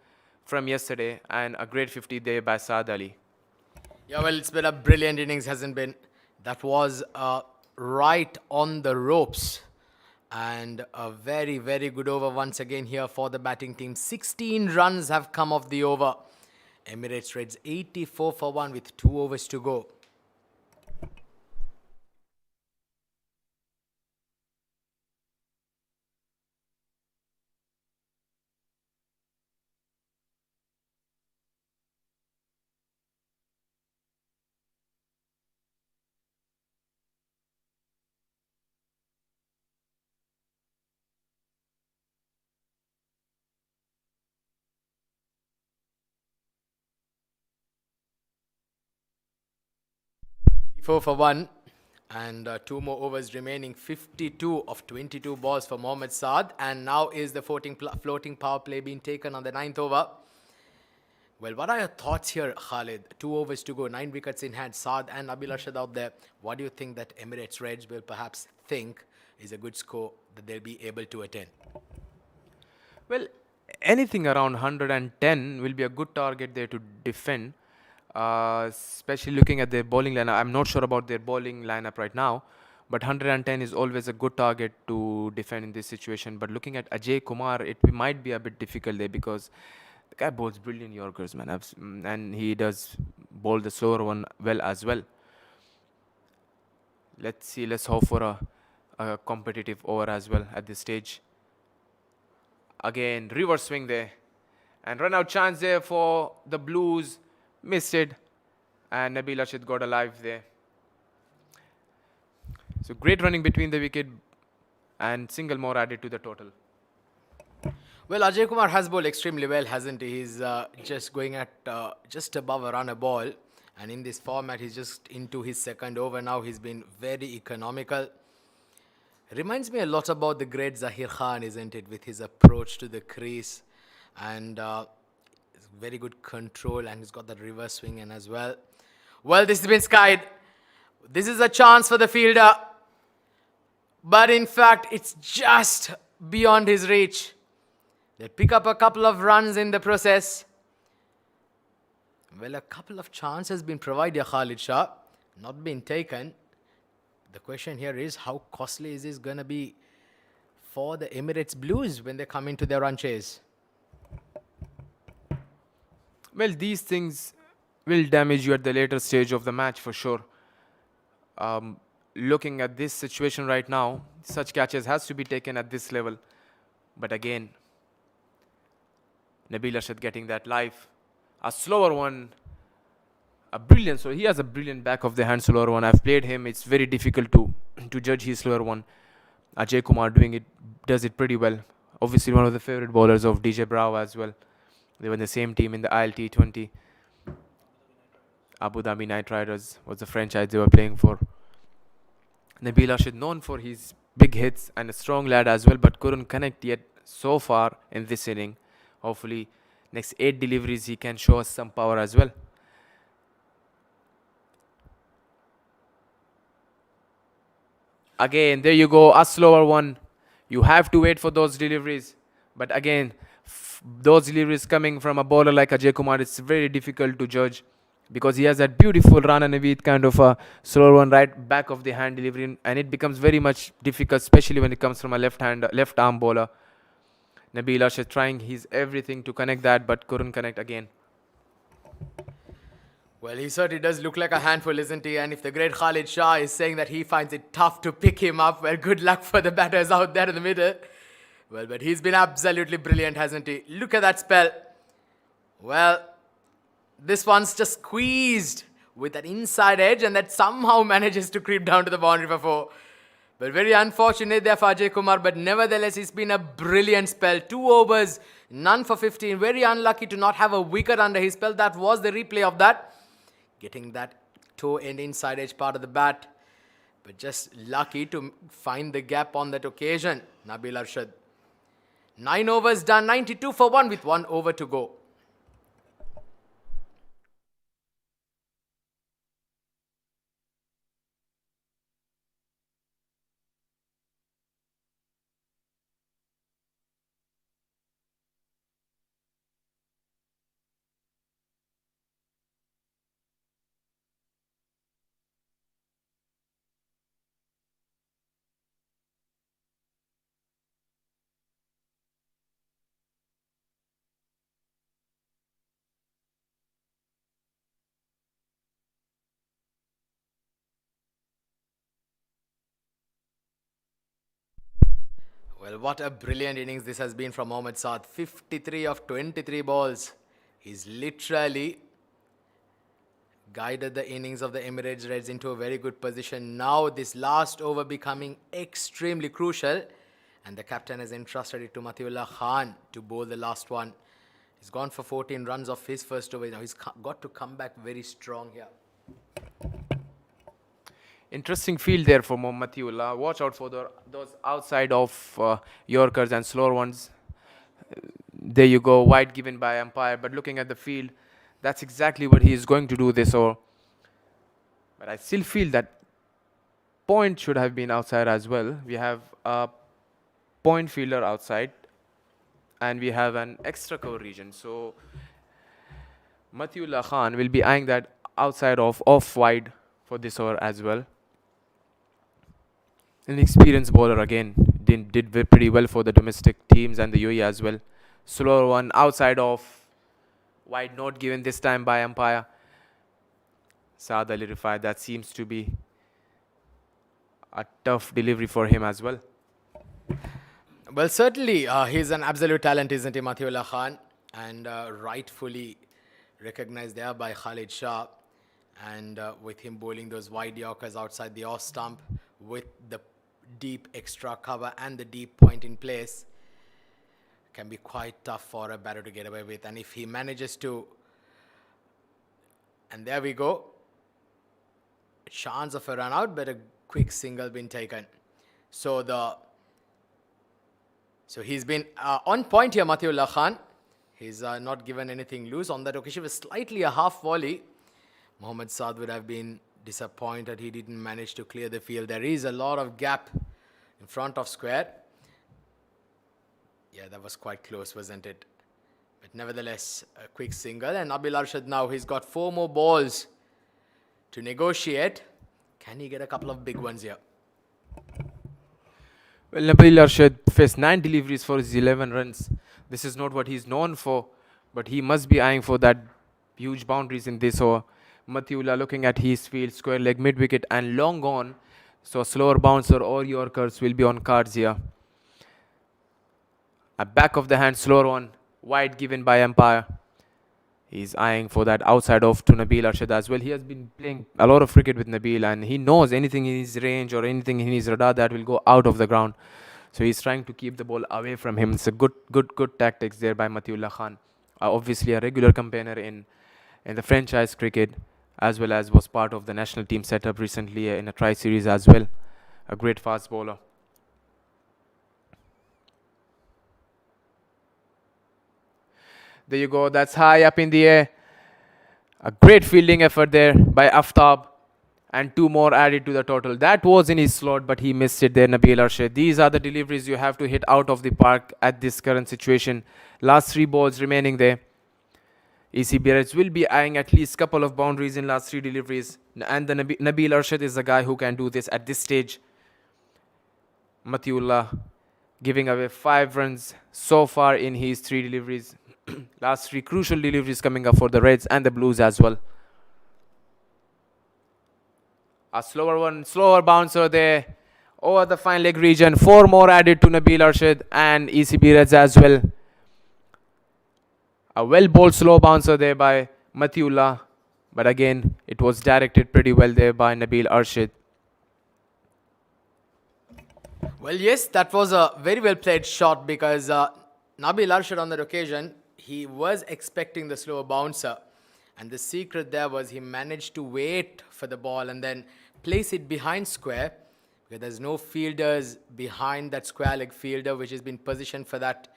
from yesterday, and a great 50 there by Saad Ali. Yeah, well, it's been a brilliant innings, hasn't been? That was right on the ropes, and a very, very good over once again here for the batting team. 16 runs have come off the over. Emirates Reds 84 for 1 with 2 overs to go. 4 for 1. And 2 more overs remaining. 52 of 22 balls for Mohammad Saad. And now is the floating power play being taken on the 9th over. Well, what are your thoughts here, Khalid? 2 overs to go, 9 wickets in hand. Saad and Nabil Arshad out there. What do you think that Emirates Reds will perhaps think is a good score that they'll be able to attain? Well, anything around 110 will be a good target there to defend, especially looking at their bowling lineup. I'm not sure about their bowling lineup right now, but 110 is always a good target to defend in this situation. But looking at Ajay Kumar, it might be a bit difficult there because the guy bowls brilliant Yorkers, man, and he does bowl the slower one well as well. Let's see. Let's hope for a competitive over as well at this stage. Again, reverse swing there. And run out chance there for the Blues. Missed it. And Nabil Rashid got alive there. So great running between the wicket and single more added to the total. Well, Ajay Kumar has bowled extremely well, hasn't he? He's just going at just above a run a ball. And in this format, he's just into his second over now. He's been very economical. Reminds me a lot about the great Zahir Khan, isn't it? With his approach to the crease and very good control, and he's got that reverse swing in as well. Well, this has been skied. This is a chance for the fielder. But in fact, it's just beyond his reach. They'll pick up a couple of runs in the process. Well, a couple of chances been provided, Khalid Shah. Not been taken. The question here is, how costly is this going to be for the Emirates Blues when they come into their run chase? Well, these things will damage you at the later stage of the match for sure. Looking at this situation right now, such catches has to be taken at this level. But again, Nabil Rashid getting that live. A slower one. A brilliant, so he has a brilliant back of the hand slower one. I've played him. It's very difficult to judge his slower one. Ajay Kumar does it pretty well. Obviously one of the favorite bowlers of DJ Bravo as well. They were in the same team in the ILT20. Abu Dhabi Knight Riders was the franchise they were playing for. Nabil Rashid known for his big hits and a strong lad as well, but couldn't connect yet so far in this inning. Hopefully next 8 deliveries he can show us some power as well. Again, there you go, a slower one. You have to wait for those deliveries. But again, those deliveries coming from a bowler like Ajay Kumar, it's very difficult to judge because he has that beautiful run and with kind of a slower one right back of the hand delivery, and it becomes very much difficult, especially when it comes from a left arm bowler. Nabil Rashid trying his everything to connect that, but couldn't connect again. Well, he certainly does look like a handful, isn't he? And if the great Khalid Shah is saying that he finds it tough to pick him up, well, good luck for the batters out there in the middle. Well, but he's been absolutely brilliant, hasn't he? Look at that spell. Well, this one's just squeezed with an inside edge, and that somehow manages to creep down to the boundary for 4. But very unfortunate there for Ajay Kumar, but nevertheless, it's been a brilliant spell. 2 overs, none for 15. Very unlucky to not have a wicket under his spell. That was the replay of that. Getting that toe end inside edge part of the bat. But just lucky to find the gap on that occasion, Nabil Arshad. 9 overs done, 92 for 1 with 1 over to go. Well, what a brilliant innings this has been from Mohammad Saad. 53 of 23 balls. He's literally guided the innings of the Emirates Reds into a very good position. Now this last over becoming extremely crucial. And the captain has entrusted it to Matiullah Khan to bowl the last one. He's gone for 14 runs off his first over. Now he's got to come back very strong here. Interesting field there for Matiullah. Watch out for those outside of Yorkers and slower ones. There you go, wide given by umpire. But looking at the field, that's exactly what he is going to do this over. But I still feel that point should have been outside as well. We have a point fielder outside, and we have an extra cover region. So Matiullah Khan will be eyeing that outside of off wide for this over as well. An experienced bowler again, did pretty well for the domestic teams and the UAE as well. Slower one outside of wide, not given this time by umpire. Saad Ali Rifai, that seems to be a tough delivery for him as well. Well, certainly he's an absolute talent, isn't he, Matiullah Khan? And rightfully recognized there by Khalid Shah. And with him bowling those wide Yorkers outside the off stump with the deep extra cover and the deep point in place, can be quite tough for a batter to get away with. And if he manages to, and there we go, chance of a run out, but a quick single been taken. So he's been on point here, Matiullah Khan. He's not given anything loose. On that occasion, was slightly a half volley. Mohammad Saad would have been disappointed he didn't manage to clear the field. There is a lot of gap in front of square. Yeah, that was quite close, wasn't it? But nevertheless, a quick single. And Nabil Arshad now, he's got 4 more balls to negotiate. Can he get a couple of big ones here? Well, Nabil Arshad faced 9 deliveries for his 11 runs. This is not what he's known for, but he must be eyeing for that huge boundaries in this over. Matiullah looking at his field, square leg, mid wicket and long on. So a slower bouncer or Yorkers will be on cards here. A back of the hand slower one, wide given by umpire. He's eyeing for that outside off to Nabil Arshad as well. He has been playing a lot of cricket with Nabil, and he knows anything in his range or anything in his radar that will go out of the ground. So he's trying to keep the ball away from him. It's a good tactics there by Matiullah Khan. Obviously a regular campaigner in the franchise cricket, as well as was part of the national team setup recently in a tri-series as well. A great fast bowler. There you go, that's high up in the air. A great fielding effort there by Aftab. And 2 more added to the total. That was in his slot, but he missed it there, Nabil Arshad. These are the deliveries you have to hit out of the park at this current situation. Last 3 balls remaining there. Emirates will be eyeing at least couple of boundaries in last 3 deliveries. And the Nabil Arshad is the guy who can do this at this stage. Matiullah giving away 5 runs so far in his 3 deliveries. Last 3 crucial deliveries coming up for the Reds and the Blues as well. A slower one, slower bouncer there over the fine leg region. 4 more added to Nabil Arshad and Emirates as well. A well bowled slow bouncer there by Matiullah, but again it was directed pretty well there by Nabil Arshad. Well, yes, that was a very well played shot because Nabil Arshad on that occasion, he was expecting the slower bouncer. And the secret there was he managed to wait for the ball and then place it behind square, because there's no fielders behind that square leg fielder which has been positioned for that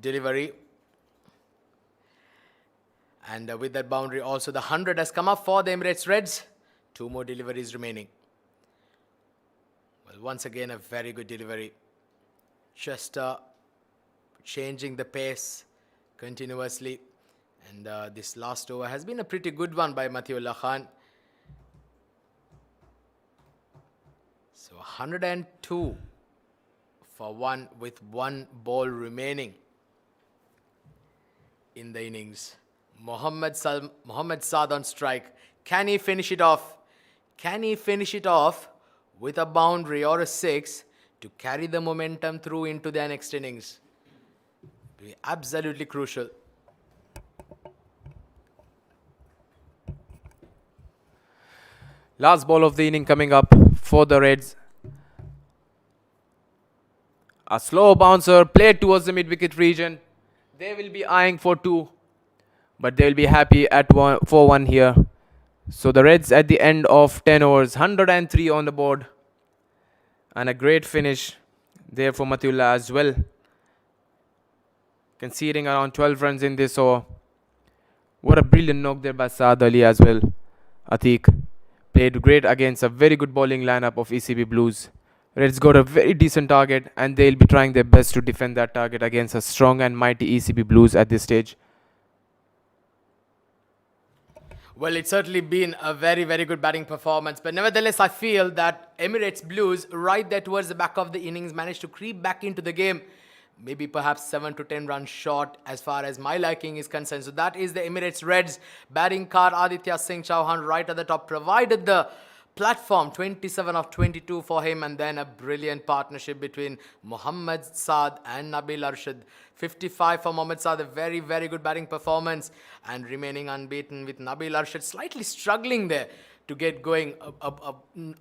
delivery. And with that boundary also, the 100 has come up for the Emirates Reds. 2 more deliveries remaining. Well, once again, a very good delivery. Just changing the pace continuously. And this last over has been a pretty good one by Matiullah Khan. So 102 for 1 with 1 ball remaining in the innings. Mohammad Saad on strike. Can he finish it off? Can he finish it off with a boundary or a 6 to carry the momentum through into the next innings? It will be absolutely crucial. Last ball of the inning coming up for the Reds. A slow bouncer played towards the mid-wicket region. They will be eyeing for 2, but they will be happy at 4-1 here. So the Reds at the end of 10 overs, 103 on the board. And a great finish there for Matiullah as well. Conceding around 12 runs in this over. What a brilliant knock there by Saad Ali as well. Atiq played great against a very good bowling lineup of ECB Blues. Reds got a very decent target and they'll be trying their best to defend that target against a strong and mighty ECB Blues at this stage. Well, it's certainly been a very, very good batting performance. But nevertheless, I feel that Emirates Blues, right there towards the back of the innings, managed to creep back into the game. Maybe perhaps 7 to 10 runs short as far as my liking is concerned. So that is the Emirates Reds. Batting card, Aditya Singh Chauhan right at the top, provided the platform, 27 of 22 for him, and then a brilliant partnership between Mohammad Saad and Nabil Arshad. 55 for Mohammad Saad, a very, very good batting performance, and remaining unbeaten with Nabil Arshad slightly struggling there to get going,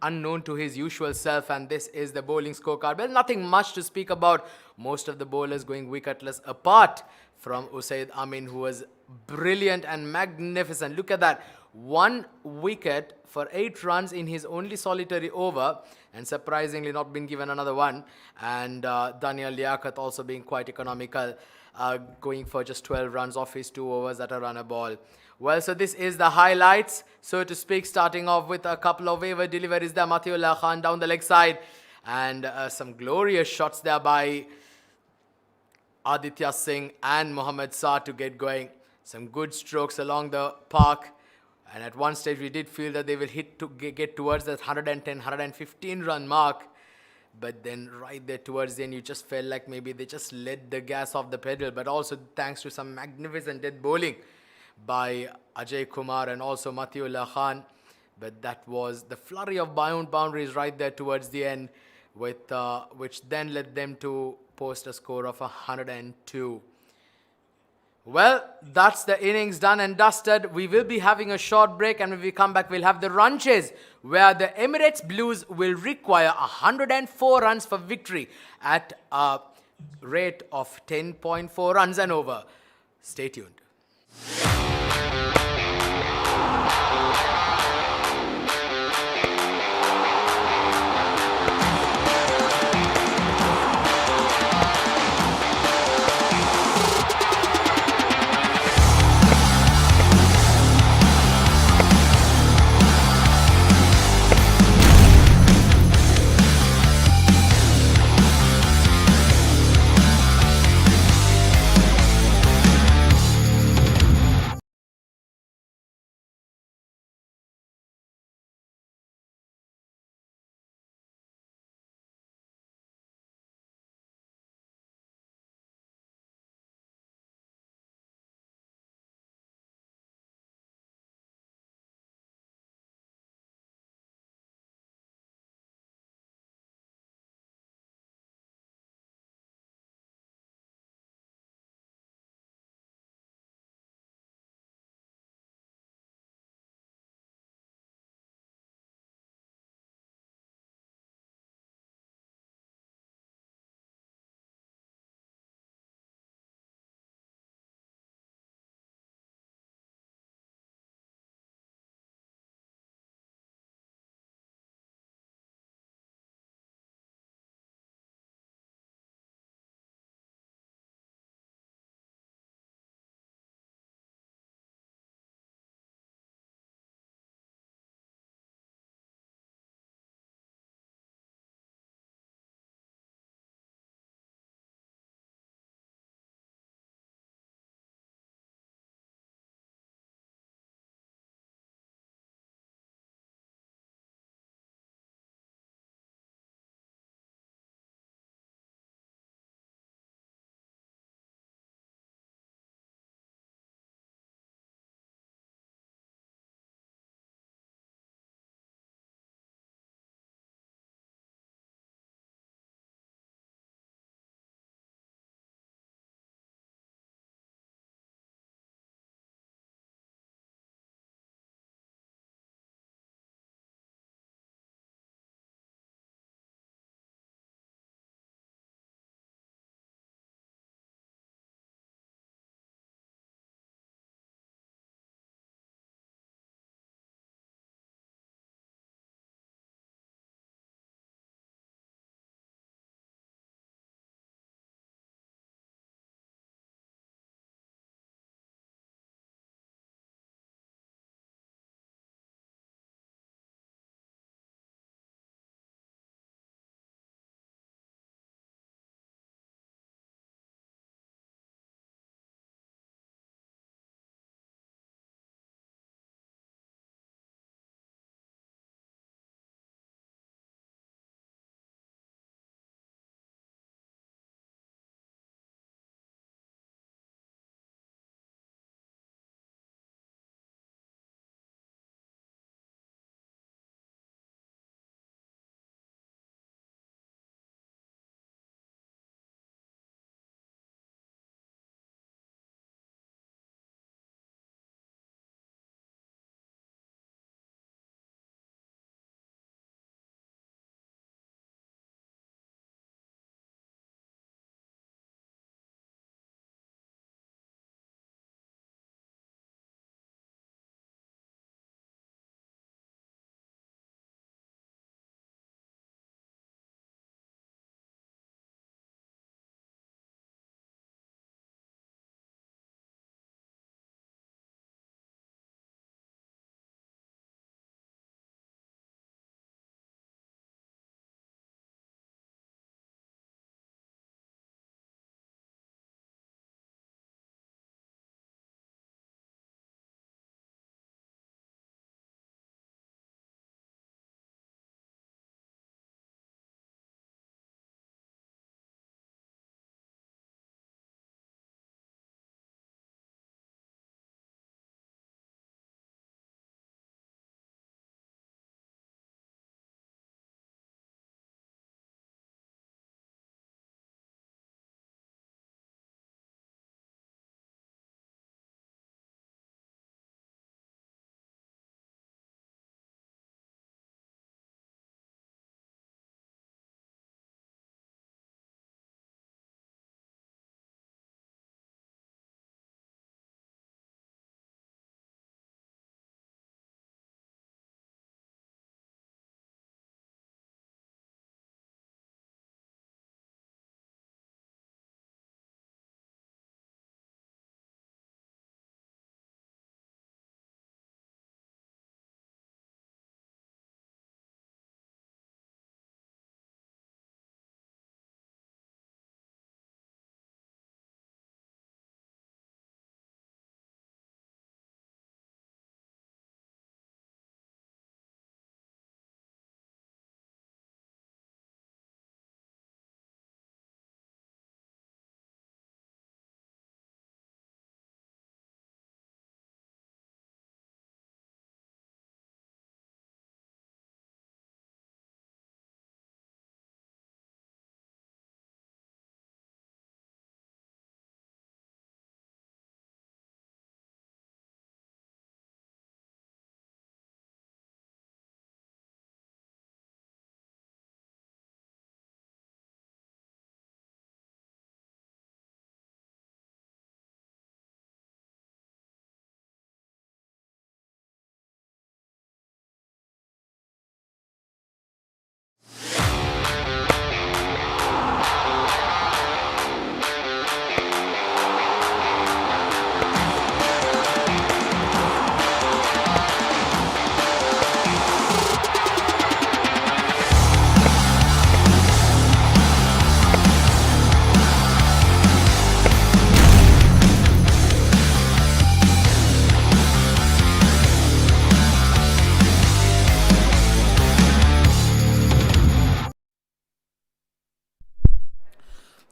unknown to his usual self. And this is the bowling scorecard. Well, nothing much to speak about. Most of the bowlers going wicketless, apart from Usaid Amin, who was brilliant and magnificent. Look at that. 1 wicket for 8 runs in his only solitary over, and surprisingly not been given another one. And Daniel Liaquat also being quite economical, going for just 12 runs off his 2 overs at a runner ball. Well, so this is the highlights, so to speak, starting off with a couple of waiver deliveries there. Matiullah Khan down the leg side, and some glorious shots there by Aditya Singh and Mohammad Saad to get going. Some good strokes along the park. And at one stage, we did feel that they will hit to get towards that 110, 115 run mark. But then right there towards the end, you just felt like maybe they just let the gas off the pedal. But also thanks to some magnificent dead bowling by Ajay Kumar and also Matiullah Khan. But that was the flurry of boundaries right there towards the end, with which then led them to post a score of 102. Well, that's the innings done and dusted. We will be having a short break, and when we come back, we'll have the run chase, where the Emirates Blues will require 104 runs for victory at a rate of 10.4 runs and over. Stay tuned.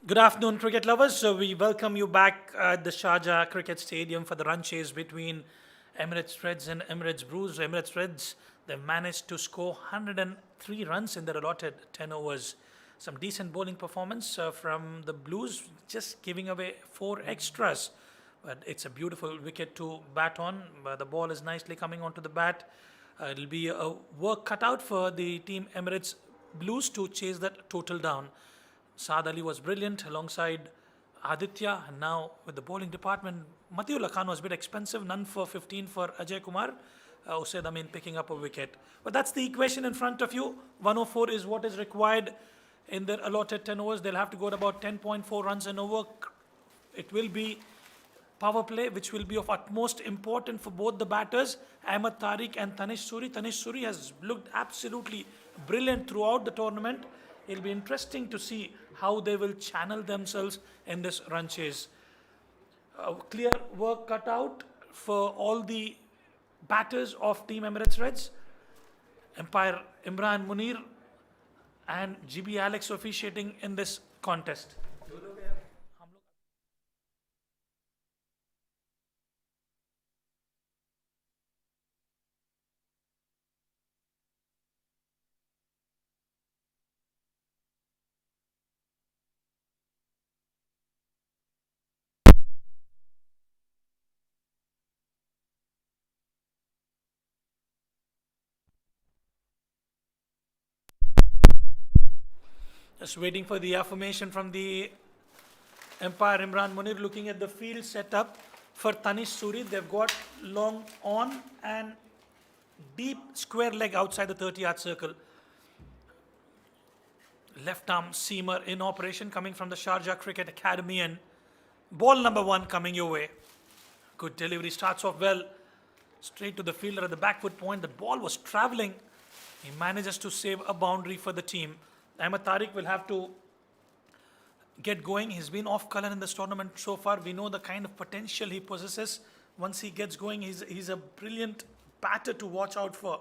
Good afternoon, cricket lovers. So we welcome you back at the Sharjah Cricket Stadium for the run chase between Emirates Reds and Emirates Blues. Emirates Reds, they've managed to score 103 runs in their allotted 10 overs. Some decent bowling performance from the Blues, just giving away 4 extras. But it's a beautiful wicket to bat on. The ball is nicely coming onto the bat. It'll be a work cut out for the team Emirates Blues to chase that total down. Saad Ali was brilliant alongside Aditya, and now with the bowling department, Matiullah Khan was a bit expensive, none for 15 for Ajay Kumar. Usaid Amin picking up a wicket. But that's the equation in front of you. 104 is what is required in their allotted 10 overs. They'll have to go at about 10.4 runs an over. It will be power play, which will be of utmost importance for both the batters, Ahmed Tariq and Tanish Suri. Tanish Suri has looked absolutely brilliant throughout the tournament. It'll be interesting to see how they will channel themselves in this run chase. Clear work cut out for all the batters of Team Emirates Reds. Umpire Imran Munir and GB Alex officiating in this contest. Just waiting for the affirmation from the umpire Imran Munir, looking at the field setup for Tanish Suri. They've got long on and deep square leg outside the 30-yard circle. Left arm seamer in operation coming from the Sharjah Cricket Academy, and ball number 1 coming your way. Good delivery, starts off well. Straight to the fielder at the back foot point. The ball was travelling. He manages to save a boundary for the team. Ahmed Tariq will have to get going. He's been off colour in this tournament so far. We know the kind of potential he possesses. Once he gets going, he's a brilliant batter to watch out for.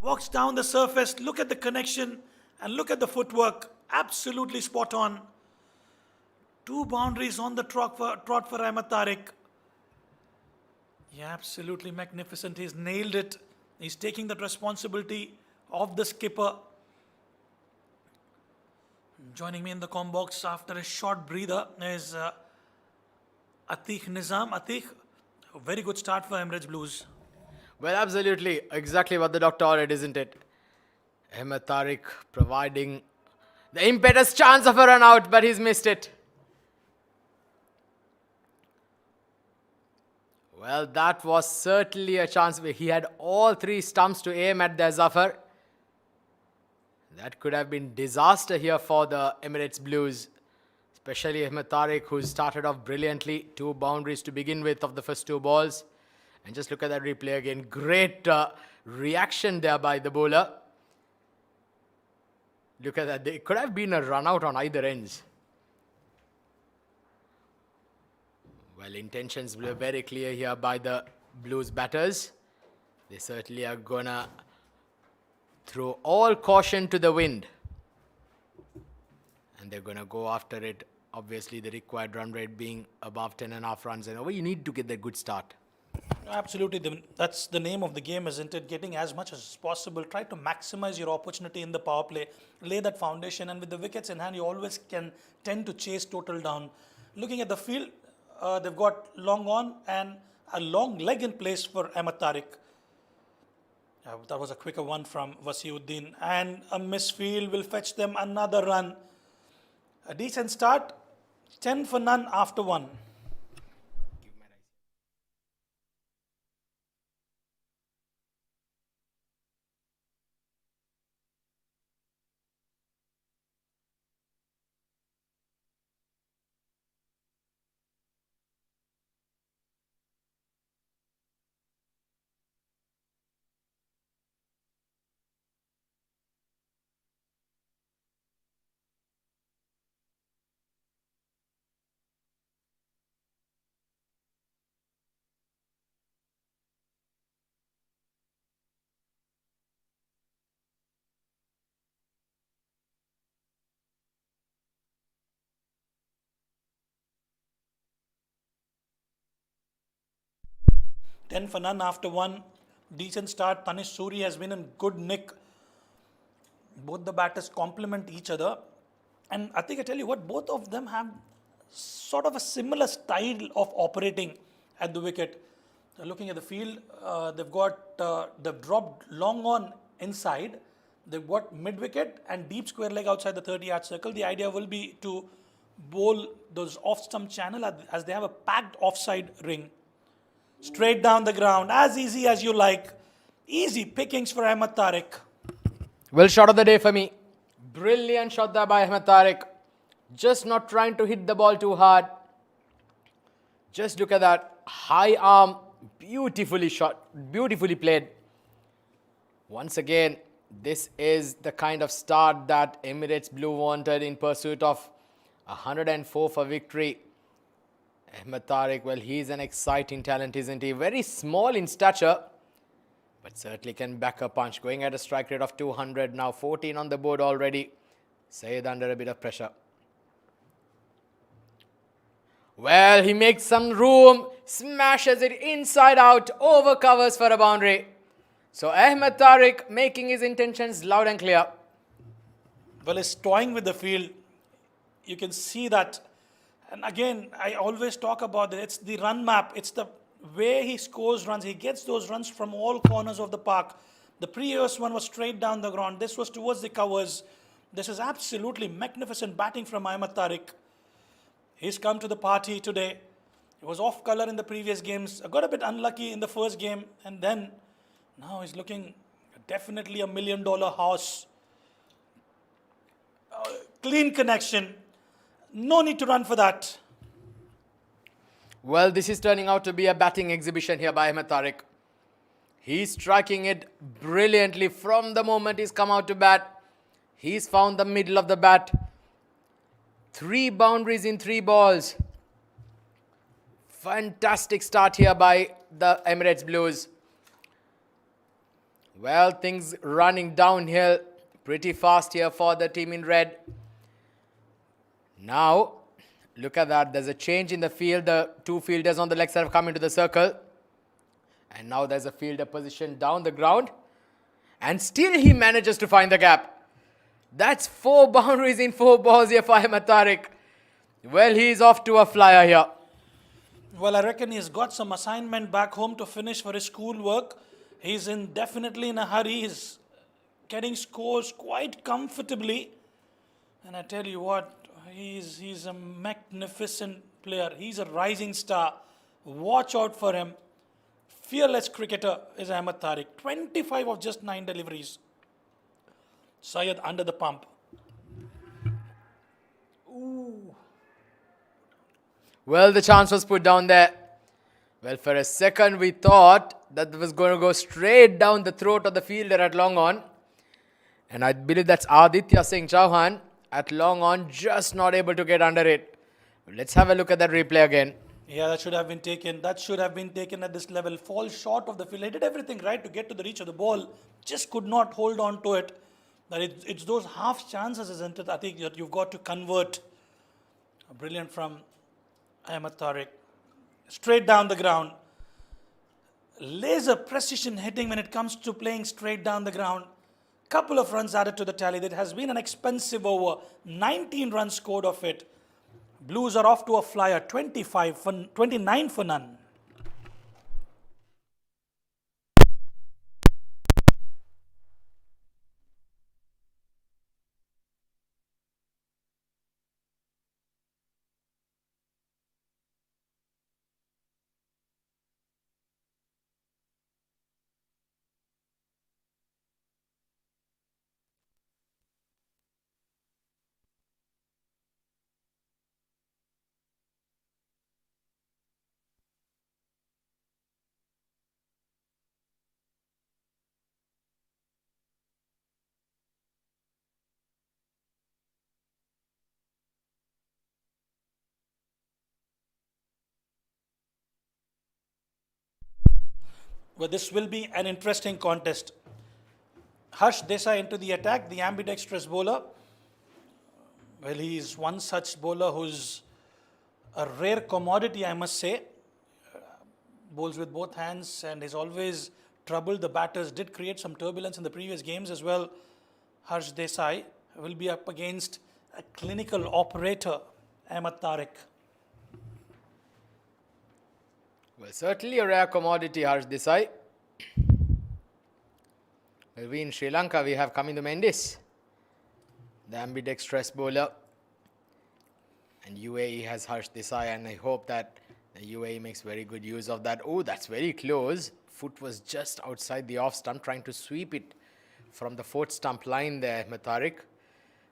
Walks down the surface, look at the connection and look at the footwork. Absolutely spot on. 2 boundaries on the trot for Ahmed Tariq. Yeah, absolutely magnificent. He's nailed it. He's taking that responsibility of the skipper. Joining me in the com box after a short breather is Atiq Nizam. Atiq, a very good start for Emirates Blues. Well, absolutely. Exactly what the doctor ordered, isn't it? Ahmed Tariq providing the impetus chance of a run out, but he's missed it. Well, that was certainly a chance where he had all 3 stumps to aim at the Zafar. That could have been disaster here for the Emirates Blues, especially Ahmed Tariq, who started off brilliantly. 2 boundaries to begin with of the first 2 balls. And just look at that replay again. Great reaction there by the bowler. Look at that. It could have been a run out on either ends. Well, intentions were very clear here by the Blues batters. They certainly are gonna throw all caution to the wind. And they're gonna go after it. Obviously, the required run rate being above 10.5 runs and over. You need to get that good start. Absolutely. That's the name of the game, isn't it? Getting as much as possible. Try to maximize your opportunity in the power play. Lay that foundation. And with the wickets in hand, you always can tend to chase total down. Looking at the field, they've got long on and A long leg in place for Ahmed Tariq. That was a quicker one from Wasiuddin. And a misfield will fetch them another run. A decent start. 10 for none after one. 10 for none after one. Decent start. Tanish Suri has been in good nick. Both the batters complement each other. And I think I tell you what, both of them have sort of a similar style of operating at the wicket. Looking at the field, they've dropped long on inside. They've got mid wicket and deep square leg outside the 30-yard circle. The idea will be to bowl those off stump channel as they have a packed offside ring. Straight down the ground, as easy as you like. Easy pickings for Ahmed Tariq. Well, shot of the day for me. Brilliant shot there by Ahmed Tariq. Just not trying to hit the ball too hard. Just look at that. High arm. Beautifully shot. Beautifully played. Once again, this is the kind of start that Emirates Blue wanted in pursuit of 104 for victory. Ahmed Tariq, well, he's an exciting talent, isn't he? Very small in stature, but certainly can back a punch. Going at a strike rate of 200, now 14 on the board already. Sayed under a bit of pressure. Well, he makes some room, smashes it inside out, over covers for a boundary. So Ahmed Tariq making his intentions loud and clear. Well, he's toying with the field. You can see that. And again, I always talk about it. It's the run map. It's the way he scores runs. He gets those runs from all corners of the park. The previous one was straight down the ground. This was towards the covers. This is absolutely magnificent batting from Ahmed Tariq. He's come to the party today. He was off colour in the previous games. Got a bit unlucky in the first game. And then, now he's looking definitely $1 million horse. Clean connection. No need to run for that. Well, this is turning out to be a batting exhibition here by Ahmed Tariq. He's striking it brilliantly from the moment he's come out to bat. He's found the middle of the bat. 3 boundaries in 3 balls. Fantastic start here by the Emirates Blues. Well, things running downhill pretty fast here for the team in red. Now, look at that. There's a change in the field. The 2 fielders on the leg side have come into the circle. And now there's a fielder position down the ground. And still he manages to find the gap. That's 4 boundaries in 4 balls here for Ahmed Tariq. Well, he's off to a flyer here. Well, I reckon he's got some assignment back home to finish for his school work. He's definitely in a hurry. He's getting scores quite comfortably. And I tell you what, he's a magnificent player. He's a rising star. Watch out for him. Fearless cricketer is Ahmed Tariq. 25 of just 9 deliveries. Syed under the pump. Well, the chance was put down there. Well, for a second we thought that it was going to go straight down the throat of the fielder at long on. And I believe that's Aditya Singh Chauhan at long on, just not able to get under it. Let's have a look at that replay again. Yeah, that should have been taken. That should have been taken at this level. Fall short of the field. He did everything right to get to the reach of the ball. Just could not hold on to it. But it's those half chances, isn't it? I think that you've got to convert. Brilliant from Ahmed Tariq. Straight down the ground. Laser precision hitting when it comes to playing straight down the ground. Couple of runs added to the tally. That has been an expensive over. 19 runs scored of it. Blues are off to a flyer. 29 for none. Well, this will be an interesting contest. Harsh Desai into the attack, the ambidextrous bowler. Well, he is one such bowler who's a rare commodity, I must say. Bowls with both hands and has always troubled the batters. Did create some turbulence in the previous games as well. Harsh Desai will be up against a clinical operator, Ahmed Tariq. Well, certainly a rare commodity, Harsh Desai. Well, we in Sri Lanka, we have Kamindu Mendis, the ambidextrous bowler. And UAE has Harsh Desai, and I hope that the UAE makes very good use of that. Oh, that's very close. Foot was just outside the off stump, trying to sweep it from the fourth stump line there, Matarik.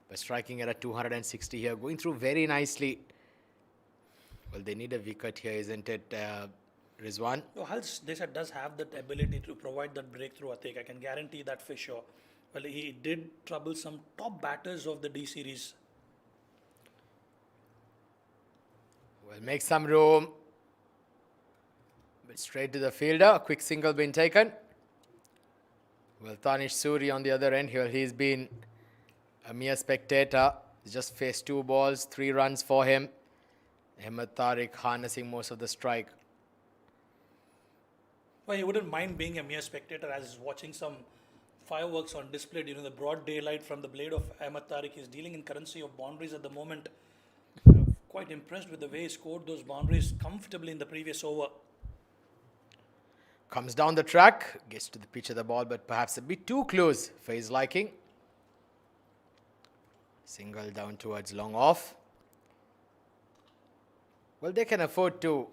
But striking it at 260 here, going through very nicely. Well, they need a wicket here, isn't it, Rizwan? Oh, Harsh Desai does have that ability to provide that breakthrough, I think. I can guarantee that for sure. Well, he did trouble some top batters of the D series. Well, make some room. But straight to the fielder. A quick single been taken. Well, Tanish Suri on the other end here. He's been a mere spectator. He's just faced 2 balls, 3 runs for him. Ahmed Tariq harnessing most of the strike. Well, he wouldn't mind being a mere spectator as he's watching some fireworks on display during the broad daylight from the blade of Ahmed Tariq. He's dealing in currency of boundaries at the moment. Quite impressed with the way he scored those boundaries comfortably in the previous over. Comes down the track, gets to the pitch of the ball, but perhaps a bit too close for his liking. Single down towards long off. Well, they can afford to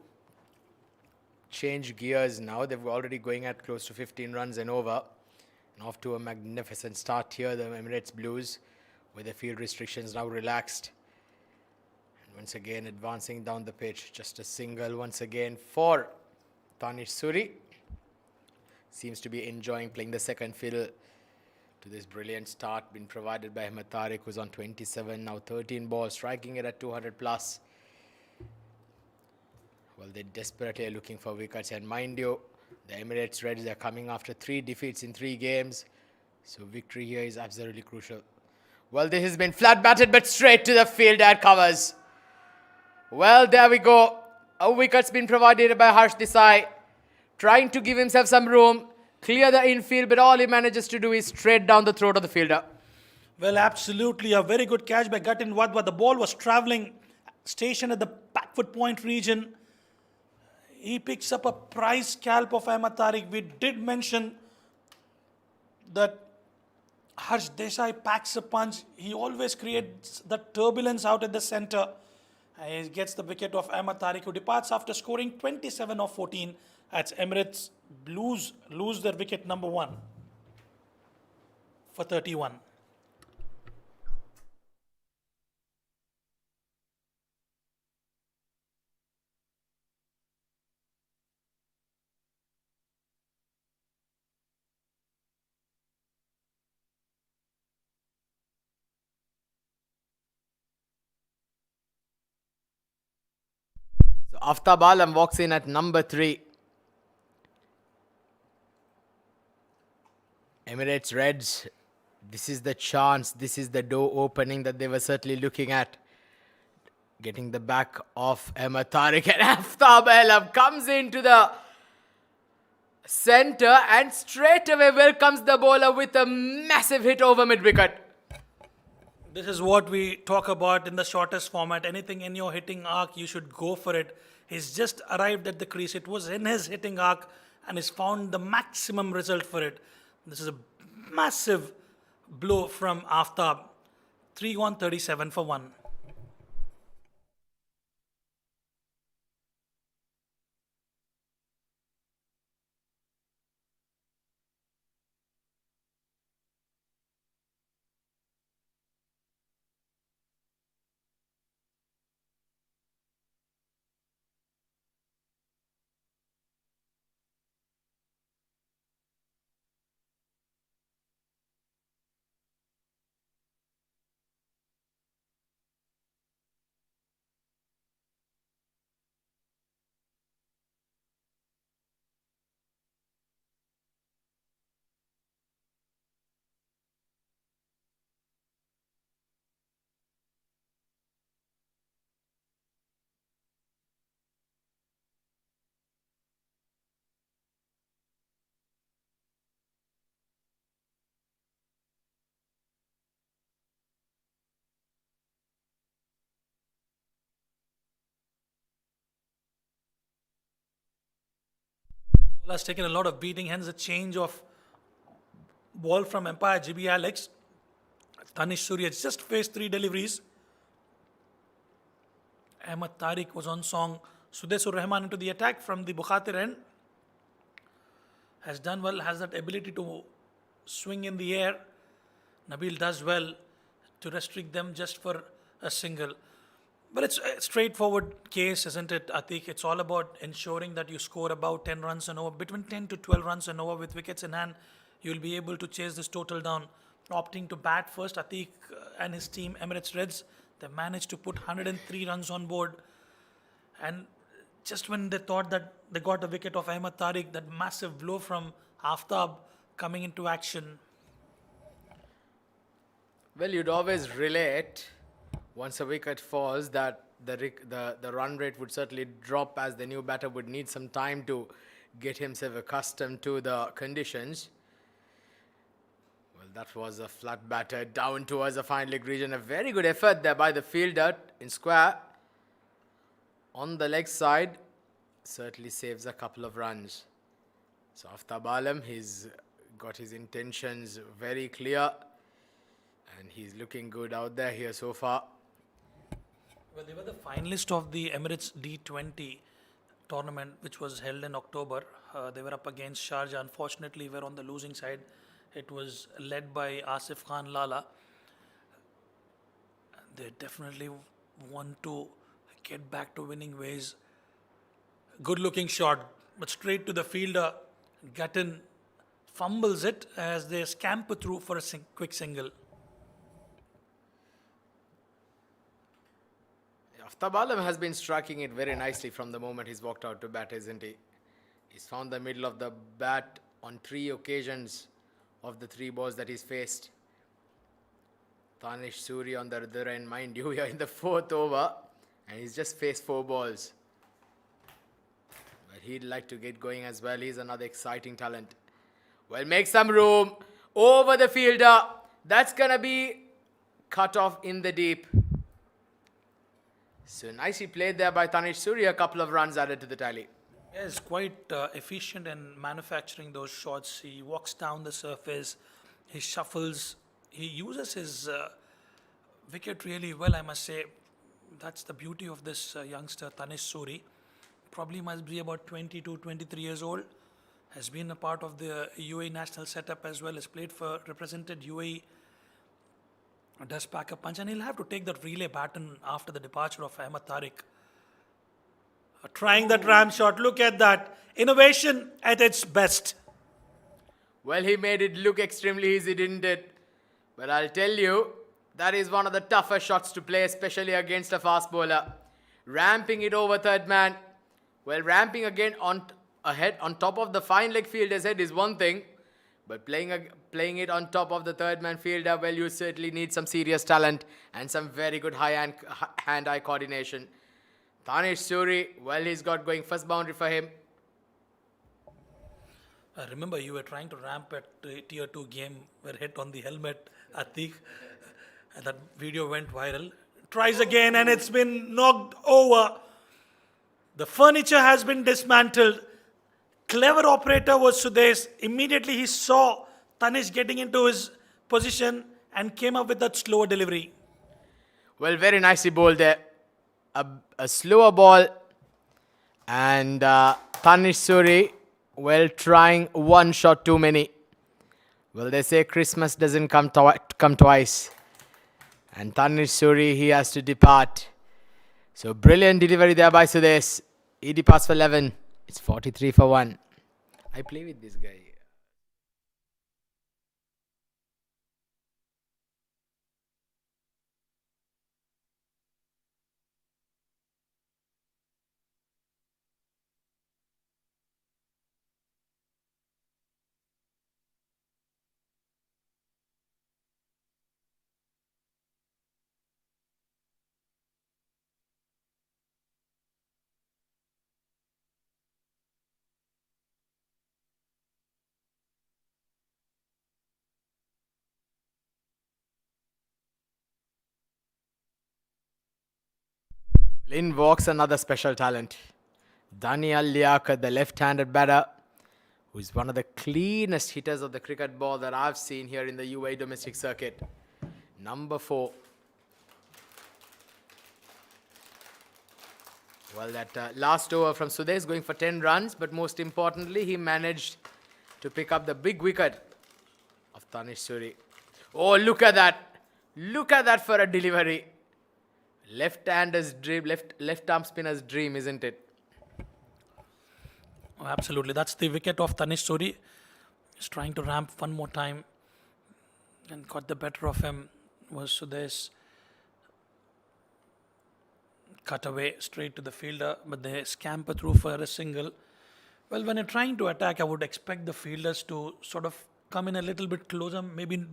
change gears now. They're already going at close to 15 runs and over. And off to a magnificent start here, the Emirates Blues, with the field restrictions now relaxed. And once again advancing down the pitch. Just a single once again for Tanish Suri. Seems to be enjoying playing the second fiddle to this brilliant start been provided by Ahmed Tariq, who's on 27, now 13 balls, striking it at 200 plus. Well, they desperately are looking for wickets, and mind you, the Emirates Reds are coming after 3 defeats in 3 games, so victory here is absolutely crucial. Well, this has been flat batted, but straight to the field at covers. Well, there we go. A wicket's been provided by Harsh Desai, trying to give himself some room, clear the infield, but all he manages to do is straight down the throat of the fielder. Well, absolutely. A very good catch by Gatin Wadwa. The ball was travelling, stationed at the back foot point region. He picks up a prize scalp of Ahmed Tariq. We did mention that Harsh Desai packs a punch. He always creates the turbulence out at the centre. He gets the wicket of Ahmed Tariq, who departs after scoring 27 of 14. As Emirates Blues lose their wicket number 1 for 31. So Aftab Alam walks in at number 3. Emirates Reds, this is the chance, this is the door opening that they were certainly looking at. Getting the back of Ahmed Tariq, and Aftab Alam comes into the centre and straight away welcomes the bowler with a massive hit over mid-wicket. This is what we talk about in the shortest format. Anything in your hitting arc, you should go for it. He's just arrived at the crease. It was in his hitting arc and he's found the maximum result for it. This is a massive blow from Aftab. 3-1-37 for 1. Has taken a lot of beating, hence a change of ball from umpire GB Alex. Tanish Surya just faced 3 deliveries. Ahmed Tariq was on song. Sudesur Rahman into the attack from the Bukhatir end. Has done well, has that ability to swing in the air. Nabil does well to restrict them just for a single. But it's a straightforward case, isn't it, Atik? It's all about ensuring that you score about 10 runs and over. Between 10 to 12 runs and over with wickets in hand, you'll be able to chase this total down. Opting to bat first, Atik and his team, Emirates Reds, they managed to put 103 runs on board. And just when they thought that they got a wicket of Ahmed Tariq, that massive blow from Aftab coming into action. Well, you'd always relate once a wicket falls that the run rate would certainly drop, as the new batter would need some time to get himself accustomed to the conditions. Well, that was a flat batter down towards the final leg region. A very good effort there by the fielder in square. On the leg side, certainly saves a couple of runs. So Aftab Alam, he's got his intentions very clear. And he's looking good out there here so far. Well, they were the finalists of the Emirates D10 tournament, which was held in October. They were up against Sharjah. Unfortunately, we're on the losing side. It was led by Asif Khan Lala. They definitely want to get back to winning ways. Good looking shot, but straight to the fielder. Gatton fumbles it as they scamper through for a quick single. Aftab Alam has been striking it very nicely from the moment he's walked out to bat, isn't he? He's found the middle of the bat on 3 occasions of the 3 balls that he's faced. Tanish Suri on the other end, mind you, we are in the 4th over and he's just faced 4 balls. But he'd like to get going as well. He's another exciting talent. Well, make some room over the fielder. That's gonna be cut off in the deep. So nicely played there by Tanish Suri. A couple of runs added to the tally. Yeah, he's quite efficient in manufacturing those shots. He walks down the surface, he shuffles, he uses his wicket really well, I must say. That's the beauty of this youngster, Tanish Suri. Probably must be about 22, 23 years old. Has been a part of the UAE national setup as well. Has played for, represented UAE. Does pack a punch, and he'll have to take that relay baton after the departure of Ahmed Tariq. Trying that ram shot, look at that. Innovation at its best. Well, he made it look extremely easy, didn't it? But I'll tell you, that is one of the tougher shots to play, especially against a fast bowler. Ramping it over third man. Well, ramping again ahead on top of the fine leg fielder's head is one thing. But playing it on top of the third man fielder, well, you certainly need some serious talent and some very good hand-eye coordination. Tanish Suri, well, he's got going first boundary for him. I remember you were trying to ramp at tier 2 game, were hit on the helmet, Atik. And that video went viral. Tries again and it's been knocked over. The furniture has been dismantled. Clever operator was Sudesh. Immediately he saw Tanish getting into his position and came up with that slower delivery. Well, very nicely bowled there. A slower ball. And Tanish Suri, well, trying one shot too many. Well, they say Christmas doesn't come twice. And Tanish Suri, he has to depart. So brilliant delivery there by Sudesh. He departs for 11. It's 43 for 1. I play with this guy. In walks another special talent. Daniel Liaquat, the left-handed batter. who is one of the cleanest hitters of the cricket ball that I've seen here in the UAE domestic circuit. Number 4. Well, that last over from Sudesh going for 10 runs, but most importantly, he managed to pick up the big wicket of Tanish Suri. Oh, look at that. Look at that for a delivery. Left-hander's dream, left arm spinner's dream, isn't it? Oh, absolutely. That's the wicket of Tanish Suri. He's trying to ramp one more time and got the better of him. Was Sudesh. Cut away straight to the fielder, but they scamper through for a single. Well, when you're trying to attack, I would expect the fielders to sort of come in a little bit closer. Maybe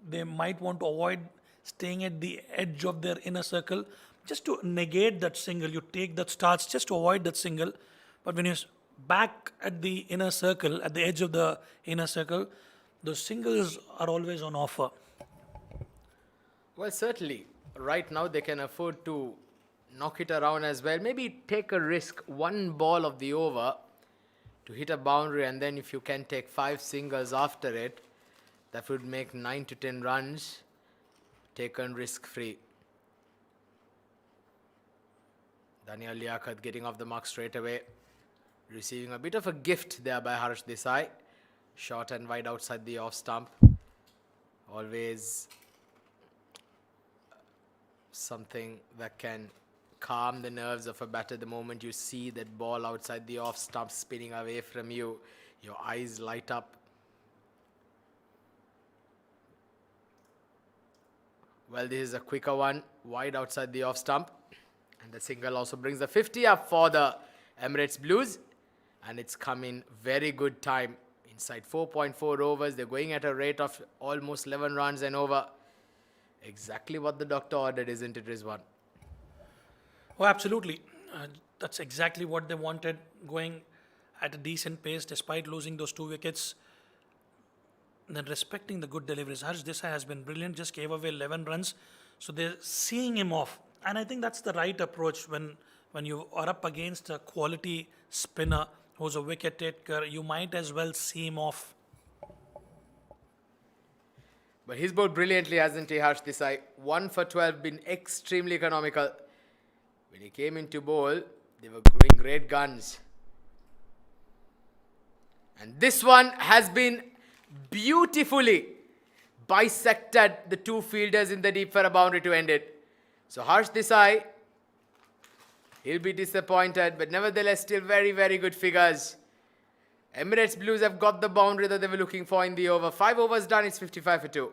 they might want to avoid staying at the edge of their inner circle just to negate that single. You take that starts just to avoid that single. But when you're back at the inner circle, at the edge of the inner circle, those singles are always on offer. Well, certainly. Right now, they can afford to knock it around as well. Maybe take a risk, one ball of the over to hit a boundary, and then if you can take 5 singles after it, that would make 9 to 10 runs taken risk-free. Daniel Liaquat getting off the mark straight away, receiving a bit of a gift there by Harsh Desai. Short and wide outside the off stump. Always something that can calm the nerves of a batter. The moment you see that ball outside the off stump spinning away from you, your eyes light up. Well, this is a quicker one, wide outside the off stump. And the single also brings the 50 up for the Emirates Blues. And it's come in very good time. Inside 4.4 overs, they're going at a rate of almost 11 runs and over. Exactly what the doctor ordered, isn't it, Rizwan? Oh, absolutely. That's exactly what they wanted, going at a decent pace despite losing those 2 wickets. And then respecting the good deliveries. Harsh Desai has been brilliant, just gave away 11 runs. So they're seeing him off. And I think that's the right approach when you are up against a quality spinner who's a wicket taker. You might as well see him off. But he's bowled brilliantly, hasn't he, Harsh Desai? 1 for 12, been extremely economical. When he came into bowl, they were going great guns. And this one has been beautifully bisected the 2 fielders in the deep for a boundary to end it. So Harsh Desai, he'll be disappointed, but nevertheless still very, very good figures. Emirates Blues have got the boundary that they were looking for in the over. 5 overs done, it's 55 for 2.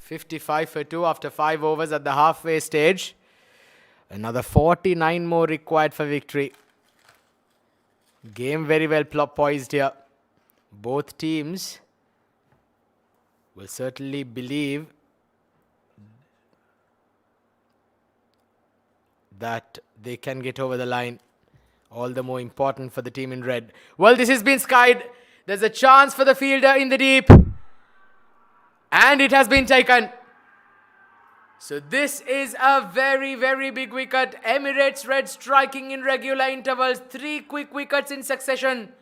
$55 for 2 after 5 overs at the halfway stage. Another 49 more required for victory. Game very well poised here. Both teams will certainly believe that they can get over the line. All the more important for the team in red. Well, this has been skied. There's a chance for the fielder in the deep. And it has been taken. So this is a very, very big wicket. Emirates Reds striking in regular intervals. 3 quick wickets in succession.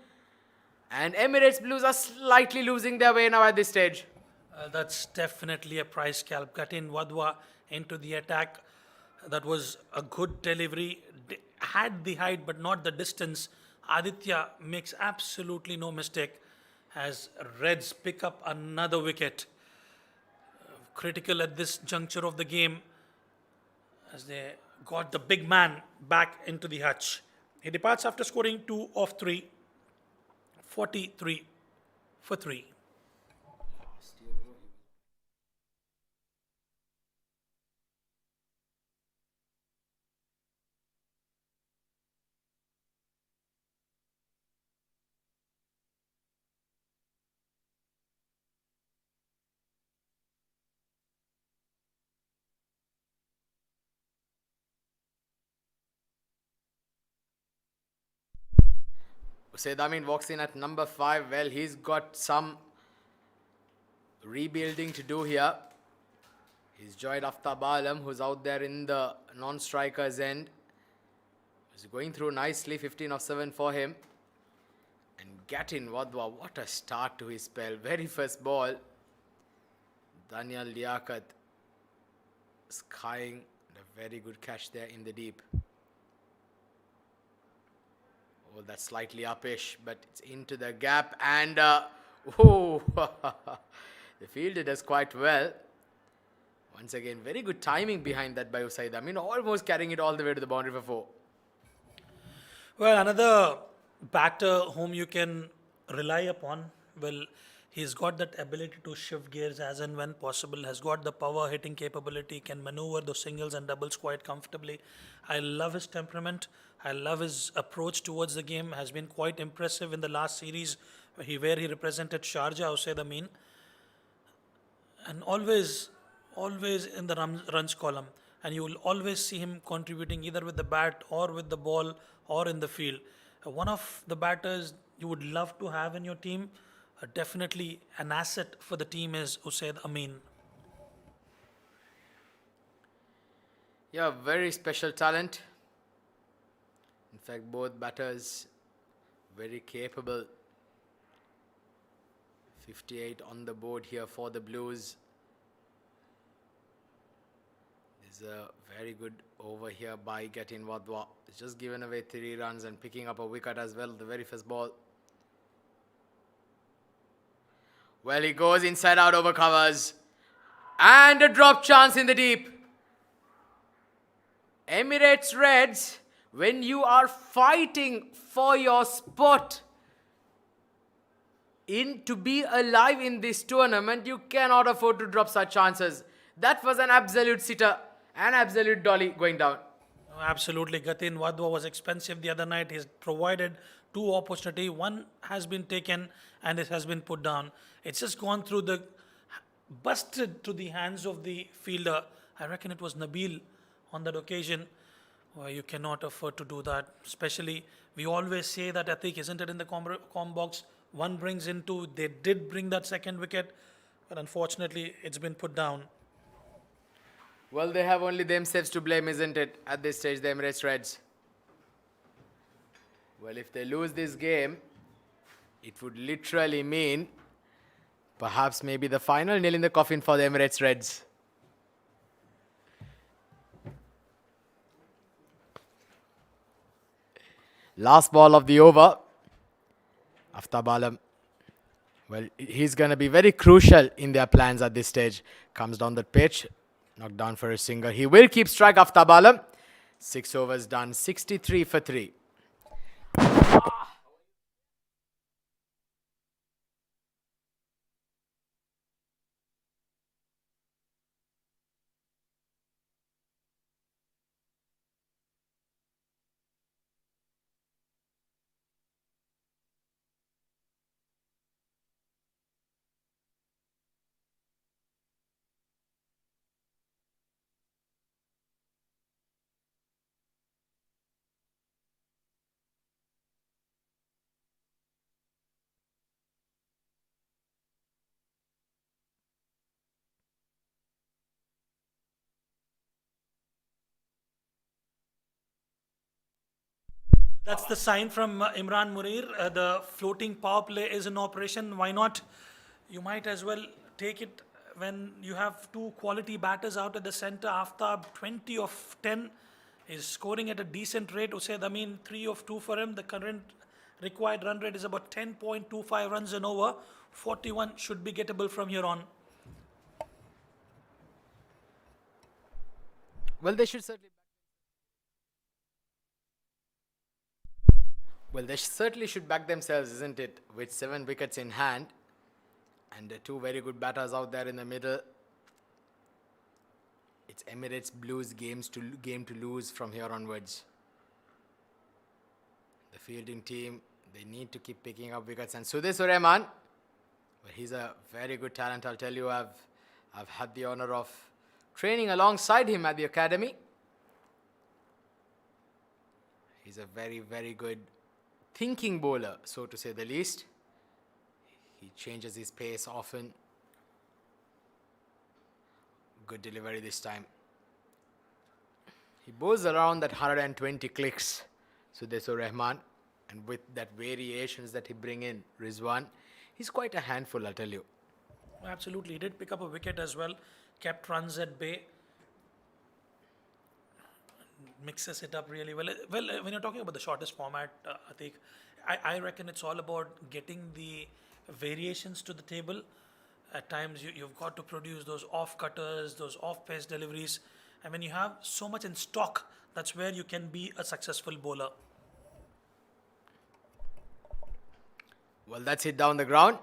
And Emirates Blues are slightly losing their way now at this stage. That's definitely a price scalp. Katin Wadwa into the attack. That was a good delivery. Had the height but not the distance. Aditya makes absolutely no mistake as Reds pick up another wicket. critical at this juncture of the game as they got the big man back into the hutch. He departs after scoring 2 of 3, 43 for 3. Usaid Amin walks in at number 5. Well, he's got some rebuilding to do here. He's joined Aftab Alam, who's out there in the non-striker's end. He's going through nicely, 15 of 7 for him. And Gatin Wadwa, what a start to his spell. Very first ball, Daniel Liaquat skying a very good catch there in the deep. Oh, that's slightly uppish, but it's into the gap, and oh, the fielder does quite well. Once again, very good timing behind that by Usaid. I mean, almost carrying it all the way to the boundary for 4. Well, another batter whom you can rely upon. Well, he's got that ability to shift gears as and when possible, has got the power hitting capability, can maneuver those singles and doubles quite comfortably. I love his temperament. I love his approach towards the game. Has been quite impressive in the last series where he represented Sharjah, Usaid Amin. And always in the runs column. And you will always see him contributing either with the bat or with the ball or in the field. One of the batters you would love to have in your team, definitely an asset for the team, is Usaid Amin. Yeah, very special talent. In fact, both batters very capable. 58 on the board here for the Blues. There's a very good over here by Gatin Wadwa. It's just given away 3 runs and picking up a wicket as well, the very first ball. Well, he goes inside out over covers. And a drop chance in the deep. Emirates Reds, when you are fighting for your spot to be alive in this tournament, you cannot afford to drop such chances. That was an absolute sitter, an absolute dolly going down. Absolutely. Gatin Wadwa was expensive the other night. He's provided 2 opportunities. One has been taken and it has been put down. It's just gone through busted to the hands of the fielder. I reckon it was Nabil on that occasion. Well, you cannot afford to do that. Especially, we always say that Atik, isn't it, in the com box? One brings in 2. They did bring that second wicket, but unfortunately, it's been put down. Well, they have only themselves to blame, isn't it, at this stage, the Emirates Reds? Well, if they lose this game, it would literally mean perhaps maybe the final nail in the coffin for the Emirates Reds. Last ball of the over. Aftab Alam. Well, he's going to be very crucial in their plans at this stage. Comes down the pitch. Knocked down for a single. He will keep strike, Aftab Alam. 6 overs done. 63 for 3. That's the sign from Imran Munir. The floating power play is in operation. Why not? You might as well take it when you have 2 quality batters out at the center. Aftab, 20 of 10, is scoring at a decent rate. Usaid Amin, 3 of 2 for him. The current required run rate is about 10.25 runs an over. 41 should be gettable from here on. Well, they should certainly. Well, they certainly should back themselves, isn't it? With 7 wickets in hand and 2 very good batters out there in the middle. It's Emirates Blues game to lose from here onwards. The fielding team, they need to keep picking up wickets. And Sudesh Rahman, well, he's a very good talent. I'll tell you, I've had the honor of training alongside him at the academy. He's a very, very good thinking bowler, so to say the least. He changes his pace often. Good delivery this time. He bowls around that 120 clicks, Sudesh Rahman, and with that variations that he bring in, Rizwan, he's quite a handful, I'll tell you. Absolutely, he did pick up a wicket as well, kept runs at bay, mixes it up really well. Well, when you're talking about the shortest format, Atiq, I reckon it's all about getting the variations to the table. At times, you've got to produce those off cutters, those off pace deliveries, and when you have so much in stock, that's where you can be a successful bowler. Well, that's it down the ground.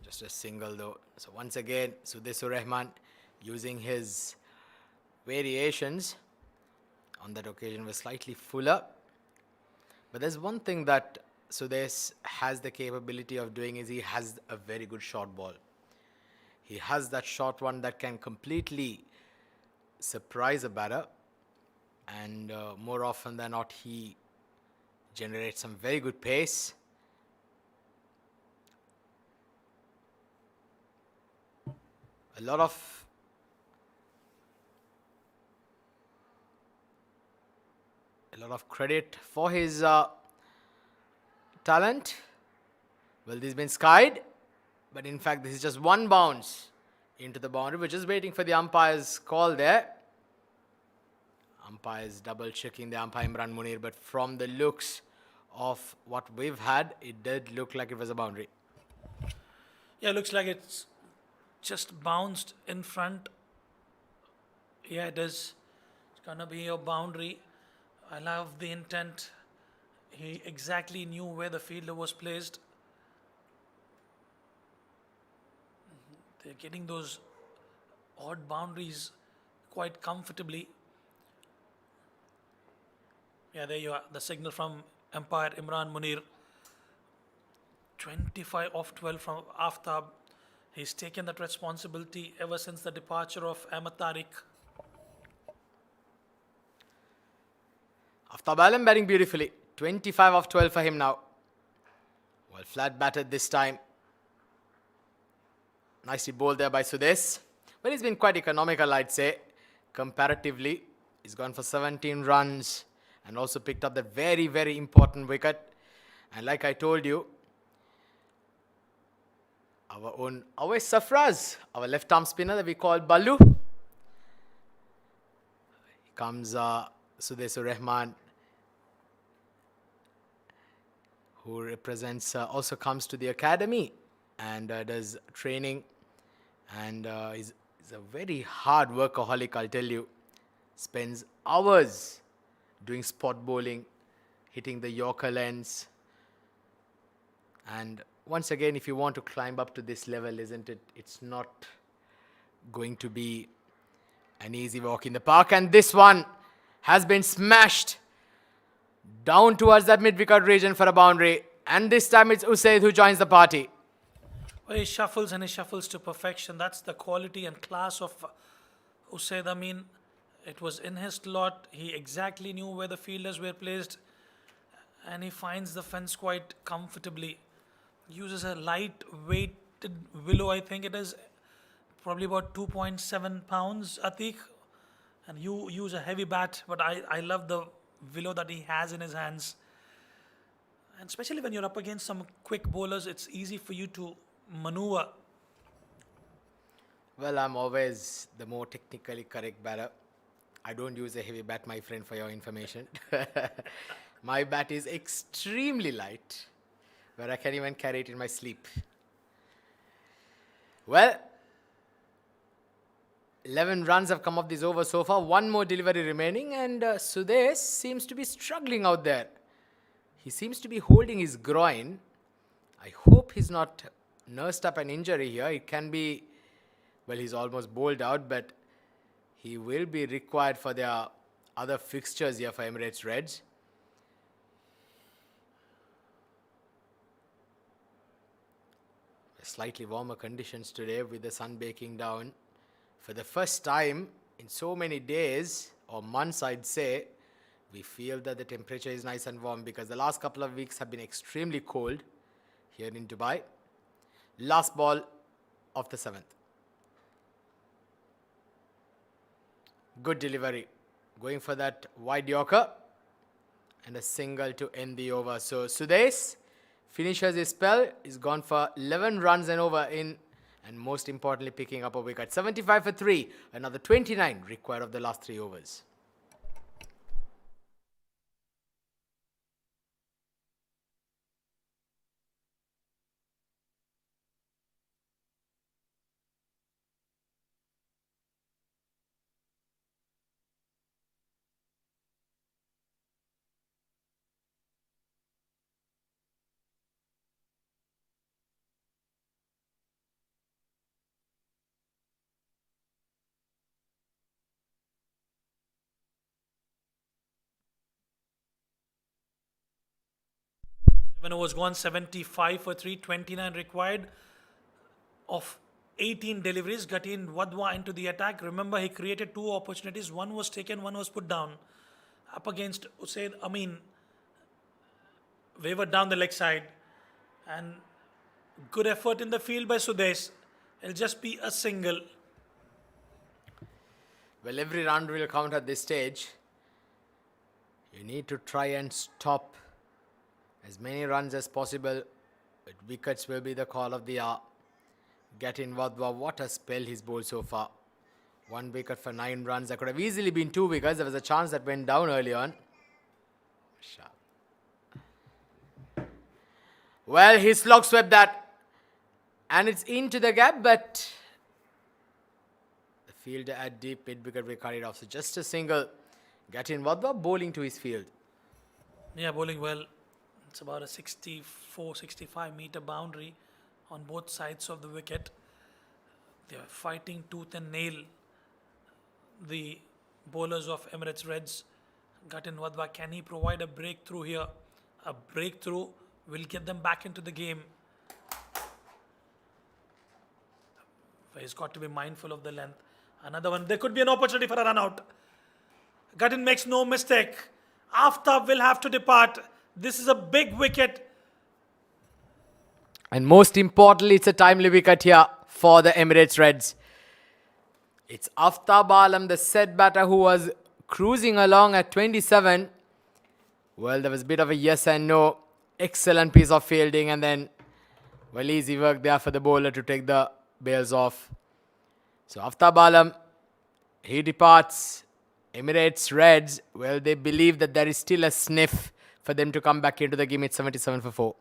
Just a single though. So once again, Sudesh Rahman using his variations on that occasion was slightly fuller. But there's one thing that Sudesh has the capability of doing is he has a very good short ball. He has that short one that can completely surprise a batter, and more often than not he generates some very good pace. A lot of credit for his talent. Well, this has been skied, but in fact this is just one bounce into the boundary. We're just waiting for the umpire's call there. Umpire's double checking the umpire Imran Munir, but from the looks of what we've had, it did look like it was a boundary. Yeah, looks like it's just bounced in front. Yeah, it is. It's gonna be your boundary. I love the intent. He exactly knew where the fielder was placed. They're getting those odd boundaries quite comfortably. Yeah, there you are. The signal from umpire Imran Munir. 25 off 12 from Aftab. He's taken that responsibility ever since the departure of Ahmed Tariq. Aftab Alam batting beautifully. 25 off 12 for him now. Well, flat batted this time. Nicely bowled there by Sudesh. But he's been quite economical, I'd say, comparatively. He's gone for 17 runs and also picked up that very, very important wicket. And like I told you, our own Awais Safraz, our left arm spinner that we call Ballu. Here comes Sudesh Rahman, who represents, also comes to the academy and does training, and is a very hard workaholic, I'll tell you. Spends hours doing spot bowling, hitting the Yorker lens, and once again, if you want to climb up to this level, isn't it? It's not going to be an easy walk in the park, and this one has been smashed down towards that mid-wicket region for a boundary, and this time it's Usaid who joins the party. Well, he shuffles and he shuffles to perfection. That's the quality and class of Usaid. I mean, it was in his slot. He exactly knew where the fielders were placed, and he finds the fence quite comfortably. Uses a light-weighted willow, I think it is, probably about 2.7 pounds, Atiq. And you use a heavy bat, but I love the willow that he has in his hands. And especially when you're up against some quick bowlers, it's easy for you to maneuver. Well, I'm always the more technically correct batter. I don't use a heavy bat, my friend, for your information. My bat is extremely light, where I can even carry it in my sleep. Well, 11 runs have come off this over so far. One more delivery remaining, and Sudesh seems to be struggling out there. He seems to be holding his groin. I hope he's not nursed up an injury here. It can be, well, he's almost bowled out, but he will be required for their other fixtures here for Emirates Reds. Slightly warmer conditions today with the sun baking down. For the first time in so many days or months, I'd say, we feel that the temperature is nice and warm, because the last couple of weeks have been extremely cold here in Dubai. Last ball of the 7th. Good delivery. Going for that wide Yorker. And a single to end the over. So Sudesh finishes his spell. He's gone for 11 runs and over in, and most importantly picking up a wicket. 75 for 3. Another 29 required of the last 3 overs. Seven overs gone, 75 for 3, 29 required of 18 deliveries. Gatin Wadwa into the attack. Remember, he created 2 opportunities. One was taken, one was put down. Up against Usaid Amin. Wavered down the leg side. And good effort in the field by Sudesh. It'll just be a single. Well, every round will count at this stage. You need to try and stop as many runs as possible. But wickets will be the call of the hour. Gatin Wadwa, what a spell he's bowled so far. 1 wicket for 9 runs. That could have easily been 2 wickets. There was a chance that went down early on. Sharp. Well, he slog swept that. And it's into the gap, but the fielder at deep mid wicket will carry it off. So just a single. Gatin Wadwa bowling to his field. Yeah, bowling well. It's about a 64-65 meter boundary on both sides of the wicket. They are fighting tooth and nail, the bowlers of Emirates Reds. Gatin Wadwa, can he provide a breakthrough here? A breakthrough will get them back into the game. But he's got to be mindful of the length. Another one. There could be an opportunity for a run out. Gatin makes no mistake. Aftab will have to depart. This is a big wicket. And most importantly, it's a timely wicket here for the Emirates Reds. It's Aftab Alam, the set batter, who was cruising along at 27. Well, there was a bit of a yes and no. Excellent piece of fielding, and then, well, easy work there for the bowler to take the bails off. So Aftab Alam, he departs. Emirates Reds, well, they believe that there is still a sniff for them to come back into the game. It's 77 for 4.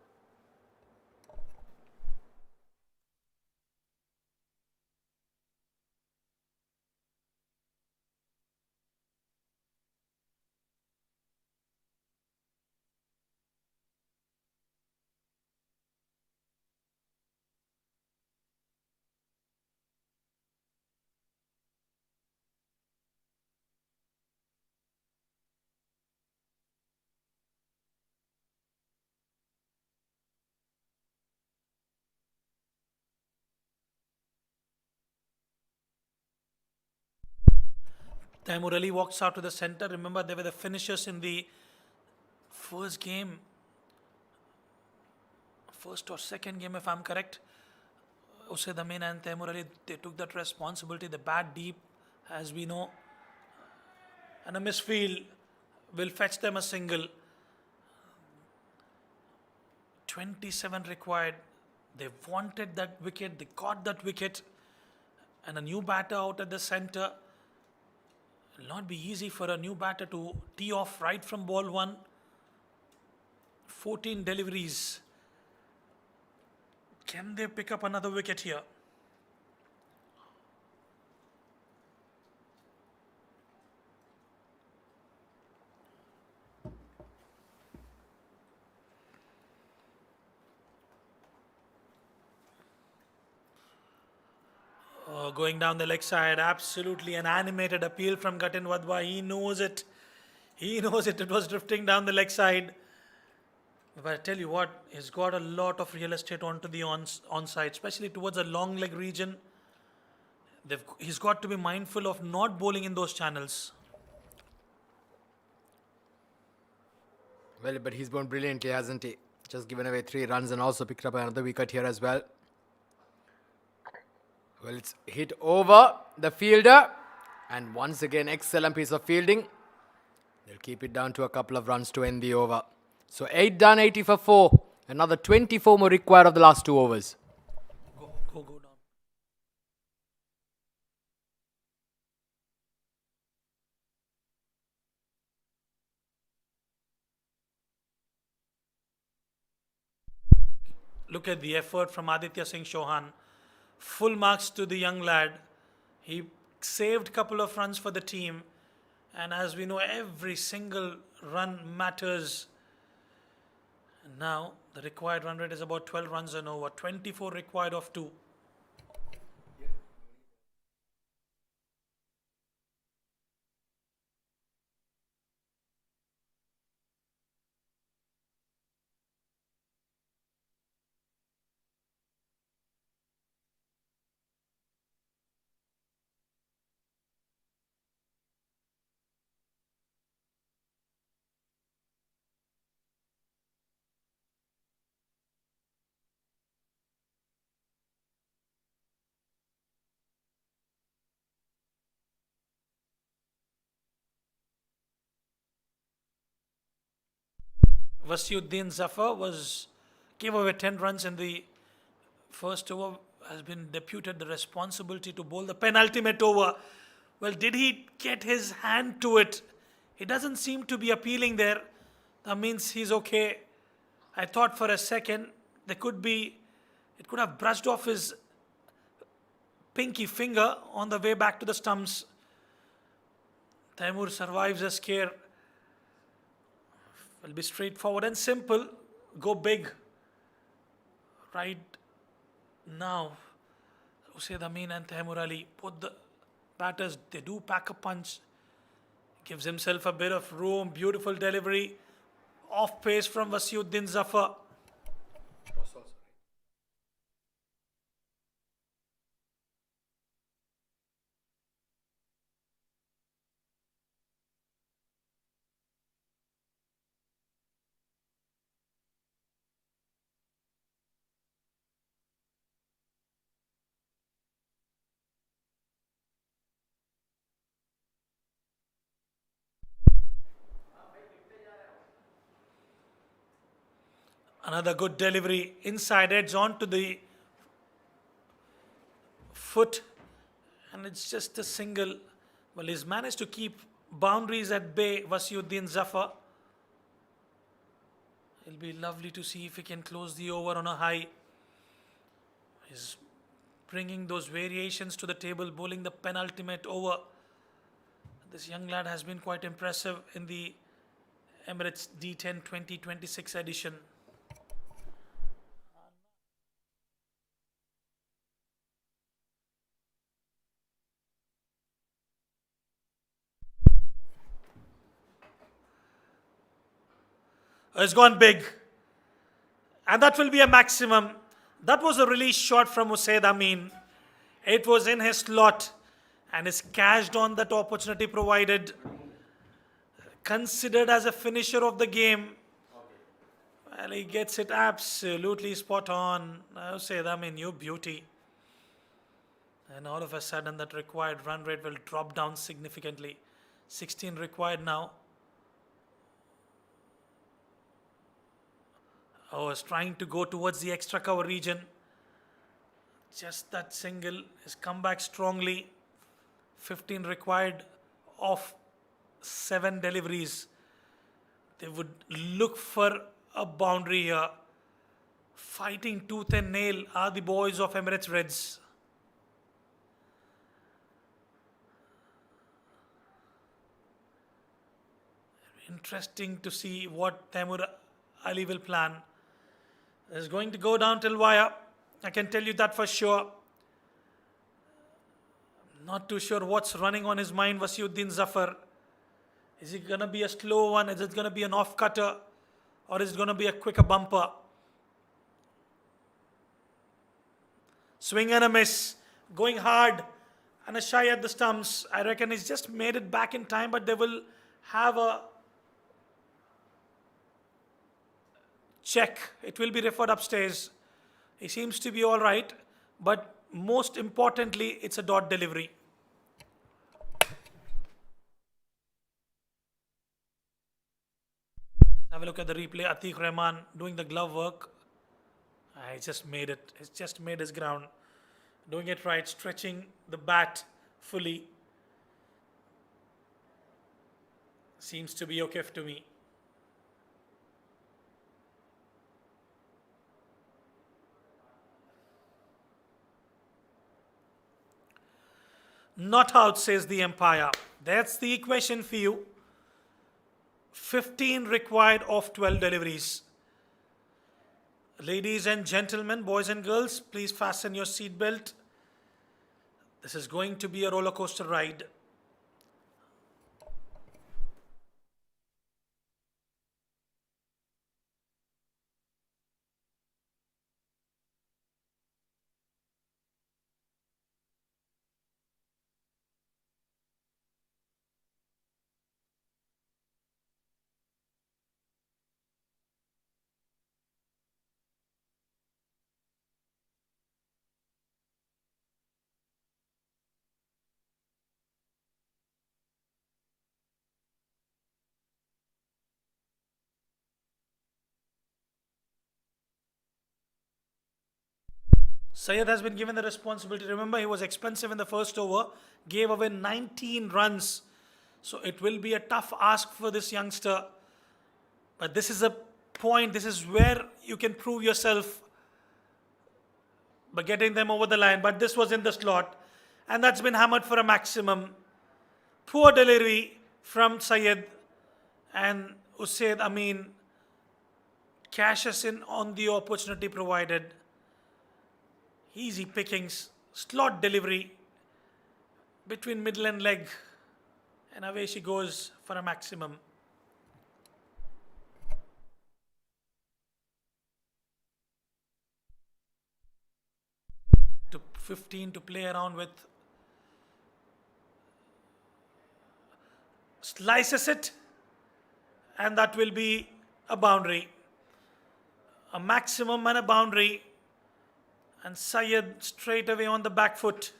Taimur Ali walks out to the center. Remember, they were the finishers in the first game. First or second game, if I'm correct. Usaid Amin and Taimur Ali, they took that responsibility. They bat deep, as we know. And a misfield will fetch them a single. 27 required. They wanted that wicket. They got that wicket. And a new batter out at the center. It will not be easy for a new batter to tee off right from ball 1. 14 deliveries. Can they pick up another wicket here? Oh, going down the leg side, absolutely an animated appeal from Gatin Wadhwa. He knows it. He knows it. It was drifting down the leg side. But I tell you what, he's got a lot of real estate onto the onside, especially towards the long leg region. He's got to be mindful of not bowling in those channels. Well, but he's bowled brilliantly, hasn't he? Just given away 3 runs and also picked up another wicket here as well. Well, it's hit over the fielder. And once again, excellent piece of fielding. They'll keep it down to a couple of runs to end the over. So 8 done, 80 for 4. Another 24 more required of the last 2 overs. Go down. Look at the effort from Aditya Singh Chauhan. Full marks to the young lad. He saved a couple of runs for the team. And as we know, every single run matters. And now the required run rate is about 12 runs an over. 24 required of 2. Wasiuddin Zafar gave away 10 runs in the first over, has been deputed the responsibility to bowl the penultimate over. Well, did he get his hand to it? He doesn't seem to be appealing there. That means he's okay. I thought for a second it could have brushed off his pinky finger on the way back to the stumps. Taimur survives a scare. Will be straightforward and simple. Go big. Right now, Usaid Amin and Taimur Ali, both the batters, they do pack a punch. Gives himself a bit of room. Beautiful delivery. Off pace from Wasiuddin Zafar. Another good delivery. Inside edge onto the foot. And it's just a single. Well, he's managed to keep boundaries at bay, Wasiuddin Zafar. It'll be lovely to see if he can close the over on a high. He's bringing those variations to the table, bowling the penultimate over. This young lad has been quite impressive in the Emirates D10 2026 edition. It's gone big. And that will be a maximum. That was a release shot from Usaid Amin. It was in his slot and is cashed on that opportunity provided. Considered as a finisher of the game. Well, he gets it absolutely spot on. Usaid Amin, you beauty. And all of a sudden that required run rate will drop down significantly. 16 required now. Oh, is trying to go towards the extra cover region. Just that single has come back strongly. 15 required of 7 deliveries. They would look for a boundary here. Fighting tooth and nail are the boys of Emirates Reds. Interesting to see what Taimur Ali will plan. It's going to go down till wire. I can tell you that for sure. Not too sure what's running on his mind, Wasiuddin Zafar. Is it going to be a slow one? Is it going to be an off cutter? Or is it going to be a quicker bumper? Swing and a miss. Going hard. And a shy at the stumps. I reckon he's just made it back in time, but they will have a check. It will be referred upstairs. He seems to be all right, but most importantly, it's a dot delivery. Have a look at the replay. Atiq Rahman doing the glove work. He just made it. He's just made his ground. Doing it right, stretching the bat fully. Seems to be okay to me. Not out, says the umpire. That's the equation for you. 15 required of 12 deliveries. Ladies and gentlemen, boys and girls, please fasten your seatbelt. This is going to be a roller coaster ride. Syed has been given the responsibility. Remember, he was expensive in the first over, gave away 19 runs. So it will be a tough ask for this youngster. But this is a point, this is where you can prove yourself by getting them over the line. But this was in the slot, and that's been hammered for a maximum. Poor delivery from Syed, and Usaid Amin cashes in on the opportunity provided. Easy pickings, slot delivery between middle and leg, and away she goes for a maximum. To 15 to play around with. Slices it, and that will be a boundary. A maximum and a boundary. And Syed straight away on the back foot.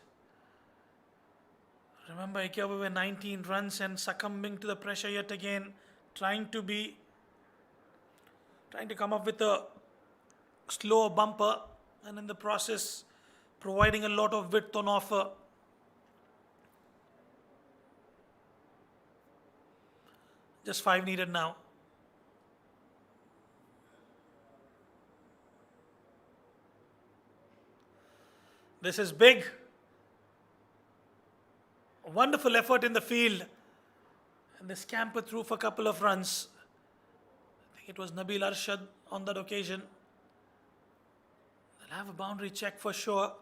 Remember, he gave away 19 runs and succumbing to the pressure yet again, trying to come up with a slow bumper, and in the process providing a lot of width on offer. Just 5 needed now. This is big. A wonderful effort in the field. And they scamper through for a couple of runs. I think it was Nabil Arshad on that occasion. They'll have a boundary check for sure.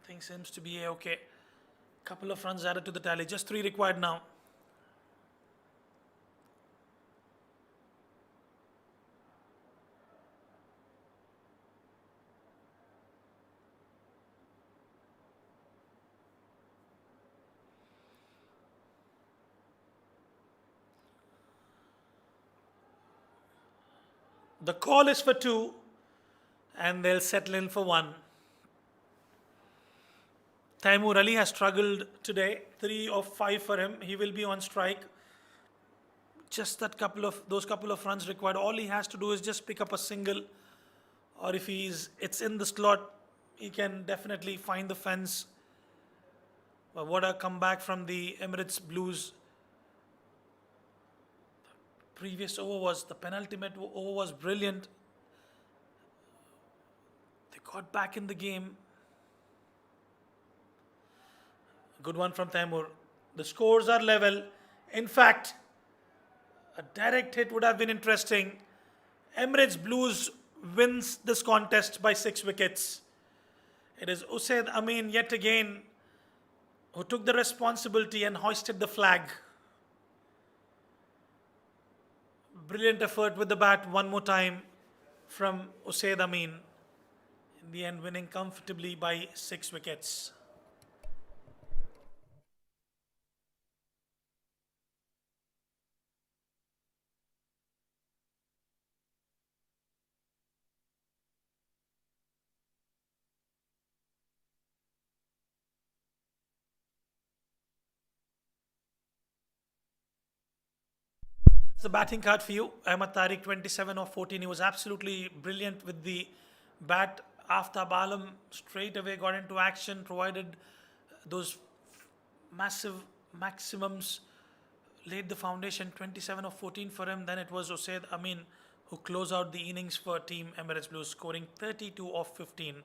Things seems to be okay. Couple of runs added to the tally. Just 3 required now. The call is for 2, and they'll settle in for 1. Taimur Ali has struggled today. 3 of 5 for him. He will be on strike. Just those couple of runs required. All he has to do is just pick up a single, or if it's in the slot, he can definitely find the fence. But what a comeback from the Emirates Blues. The penultimate over was brilliant. They got back in the game. Good one from Taimur. The scores are level. In fact, a direct hit would have been interesting. Emirates Blues wins this contest by 6 wickets. It is Usaid Amin yet again who took the responsibility and hoisted the flag. Brilliant effort with the bat one more time from Usaid Amin. In the end, winning comfortably by 6 wickets. The batting card for you, Ahmad Tariq, 27 of 14. He was absolutely brilliant with the bat. Aftab Alam straight away got into action, provided those massive maximums, laid the foundation. 27 of 14 for him. Then it was Usaid Amin who closed out the innings for Team Emirates Blues, scoring 32 of 15.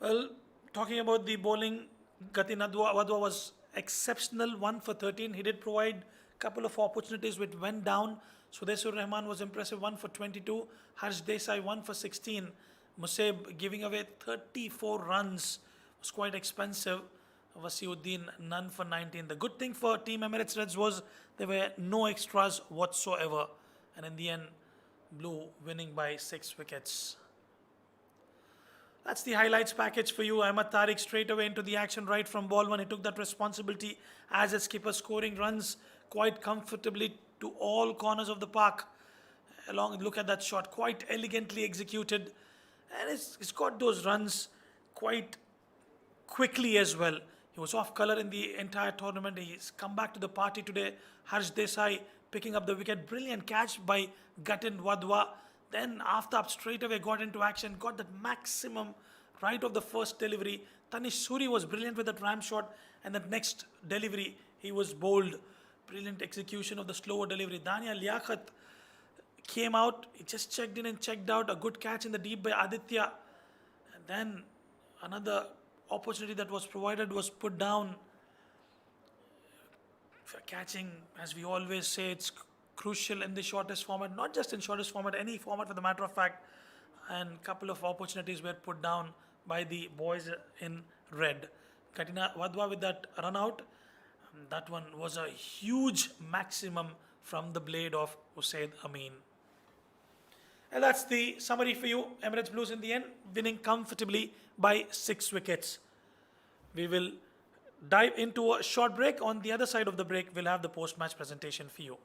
Well, talking about the bowling, Gatin Wadwa was exceptional, 1 for 13. He did provide a couple of opportunities which went down. Sudesur Rahman was impressive, 1 for 22. Harsh Desai, 1 for 16. Musab giving away 34 runs, was quite expensive. Wasiuddin, none for 19. The good thing for Team Emirates Reds was there were no extras whatsoever. And in the end, Blue winning by 6 wickets. That's the highlights package for you. Ahmad Tariq straight away into the action right from ball one. He took that responsibility as a skipper, scoring runs quite comfortably to all corners of the park. Look at that shot, quite elegantly executed. And he's got those runs quite quickly as well. He was off colour in the entire tournament. He's come back to the party today. Harsh Desai picking up the wicket. Brilliant catch by Gatin Wadwa. Then Aftab straight away got into action, got that maximum right of the first delivery. Tanish Suri was brilliant with that ram shot, and that next delivery, he was bowled. Brilliant execution of the slower delivery. Dania Liaquat came out, he just checked in and checked out. A good catch in the deep by Aditya. And then another opportunity that was provided was put down. For catching, as we always say, it's crucial in the shortest format, not just in shortest format, any format for the matter of fact. And a couple of opportunities were put down by the boys in red. Katina Wadwa with that run out, that one was a huge maximum from the blade of Usaid Amin. And that's the summary for you. Emirates Blues in the end winning comfortably by 6 wickets. We will dive into a short break. On the other side of the break, we'll have the post-match presentation for you.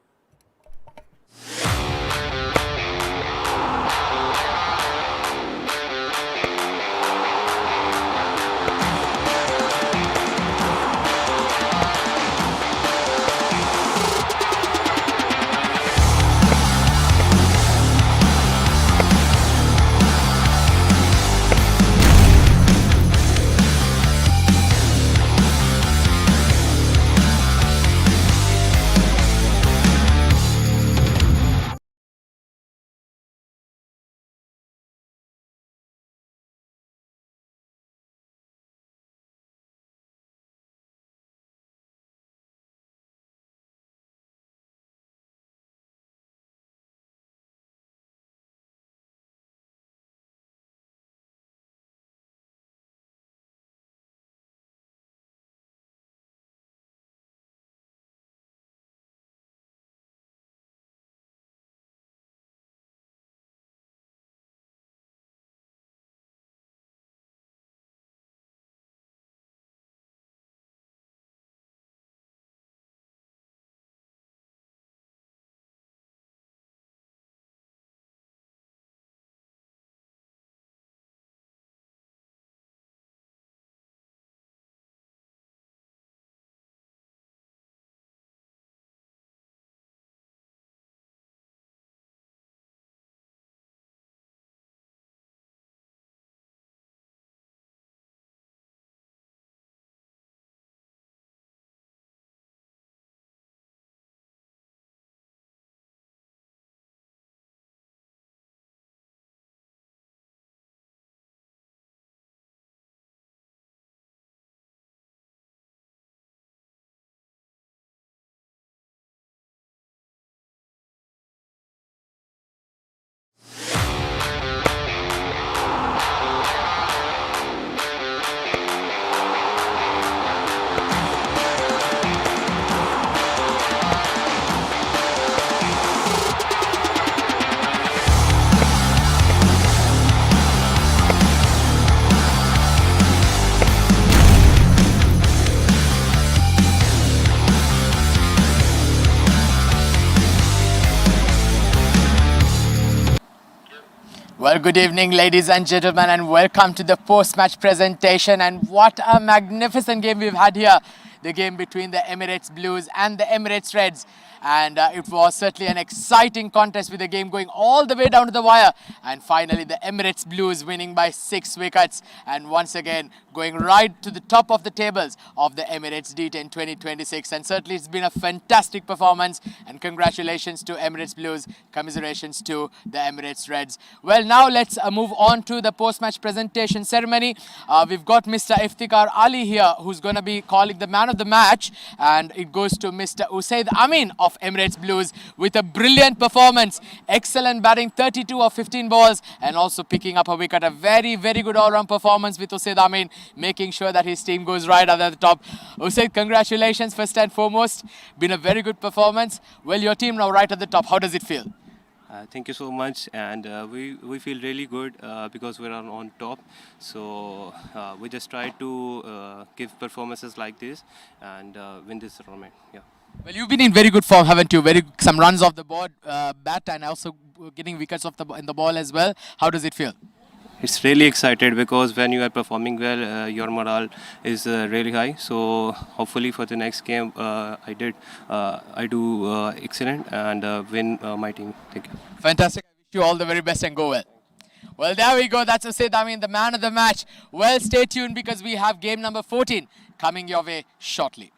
Well, good evening, ladies and gentlemen, and welcome to the post-match presentation. And what a magnificent game we've had here. The game between the Emirates Blues and the Emirates Reds. And it was certainly an exciting contest with the game going all the way down to the wire. And finally, the Emirates Blues winning by 6 wickets. And once again, going right to the top of the tables of the Emirates D10 2026. And certainly, it's been a fantastic performance. And congratulations to Emirates Blues. Commiserations to the Emirates Reds. Well, now let's move on to the post-match presentation ceremony. We've got Mr. Iftikhar Ali here, who's going to be calling the man of the match. And it goes to Mr. Usaid Amin of Emirates Blues with a brilliant performance. Excellent batting, 32 of 15 balls, and also picking up a wicket. A very, very good all-round performance with Usaid Amin, making sure that his team goes right at the top. Usaid, congratulations first and foremost. Been a very good performance. Well, your team now right at the top. How does it feel? Thank you so much, and we feel really good because we're on top. So we just try to give performances like this and win this tournament. Yeah. Well, you've been in very good form, haven't you? Some runs off the board, bat, and also getting wickets off in the ball as well. How does it feel? It's really excited because when you are performing well, your morale is really high. So hopefully for the next game, I do excellent and win my team. Thank you. Fantastic. I wish you all the very best and go well. Well, there we go. That's Usaid Amin, the man of the match. Well, stay tuned because we have game number 14 coming your way shortly.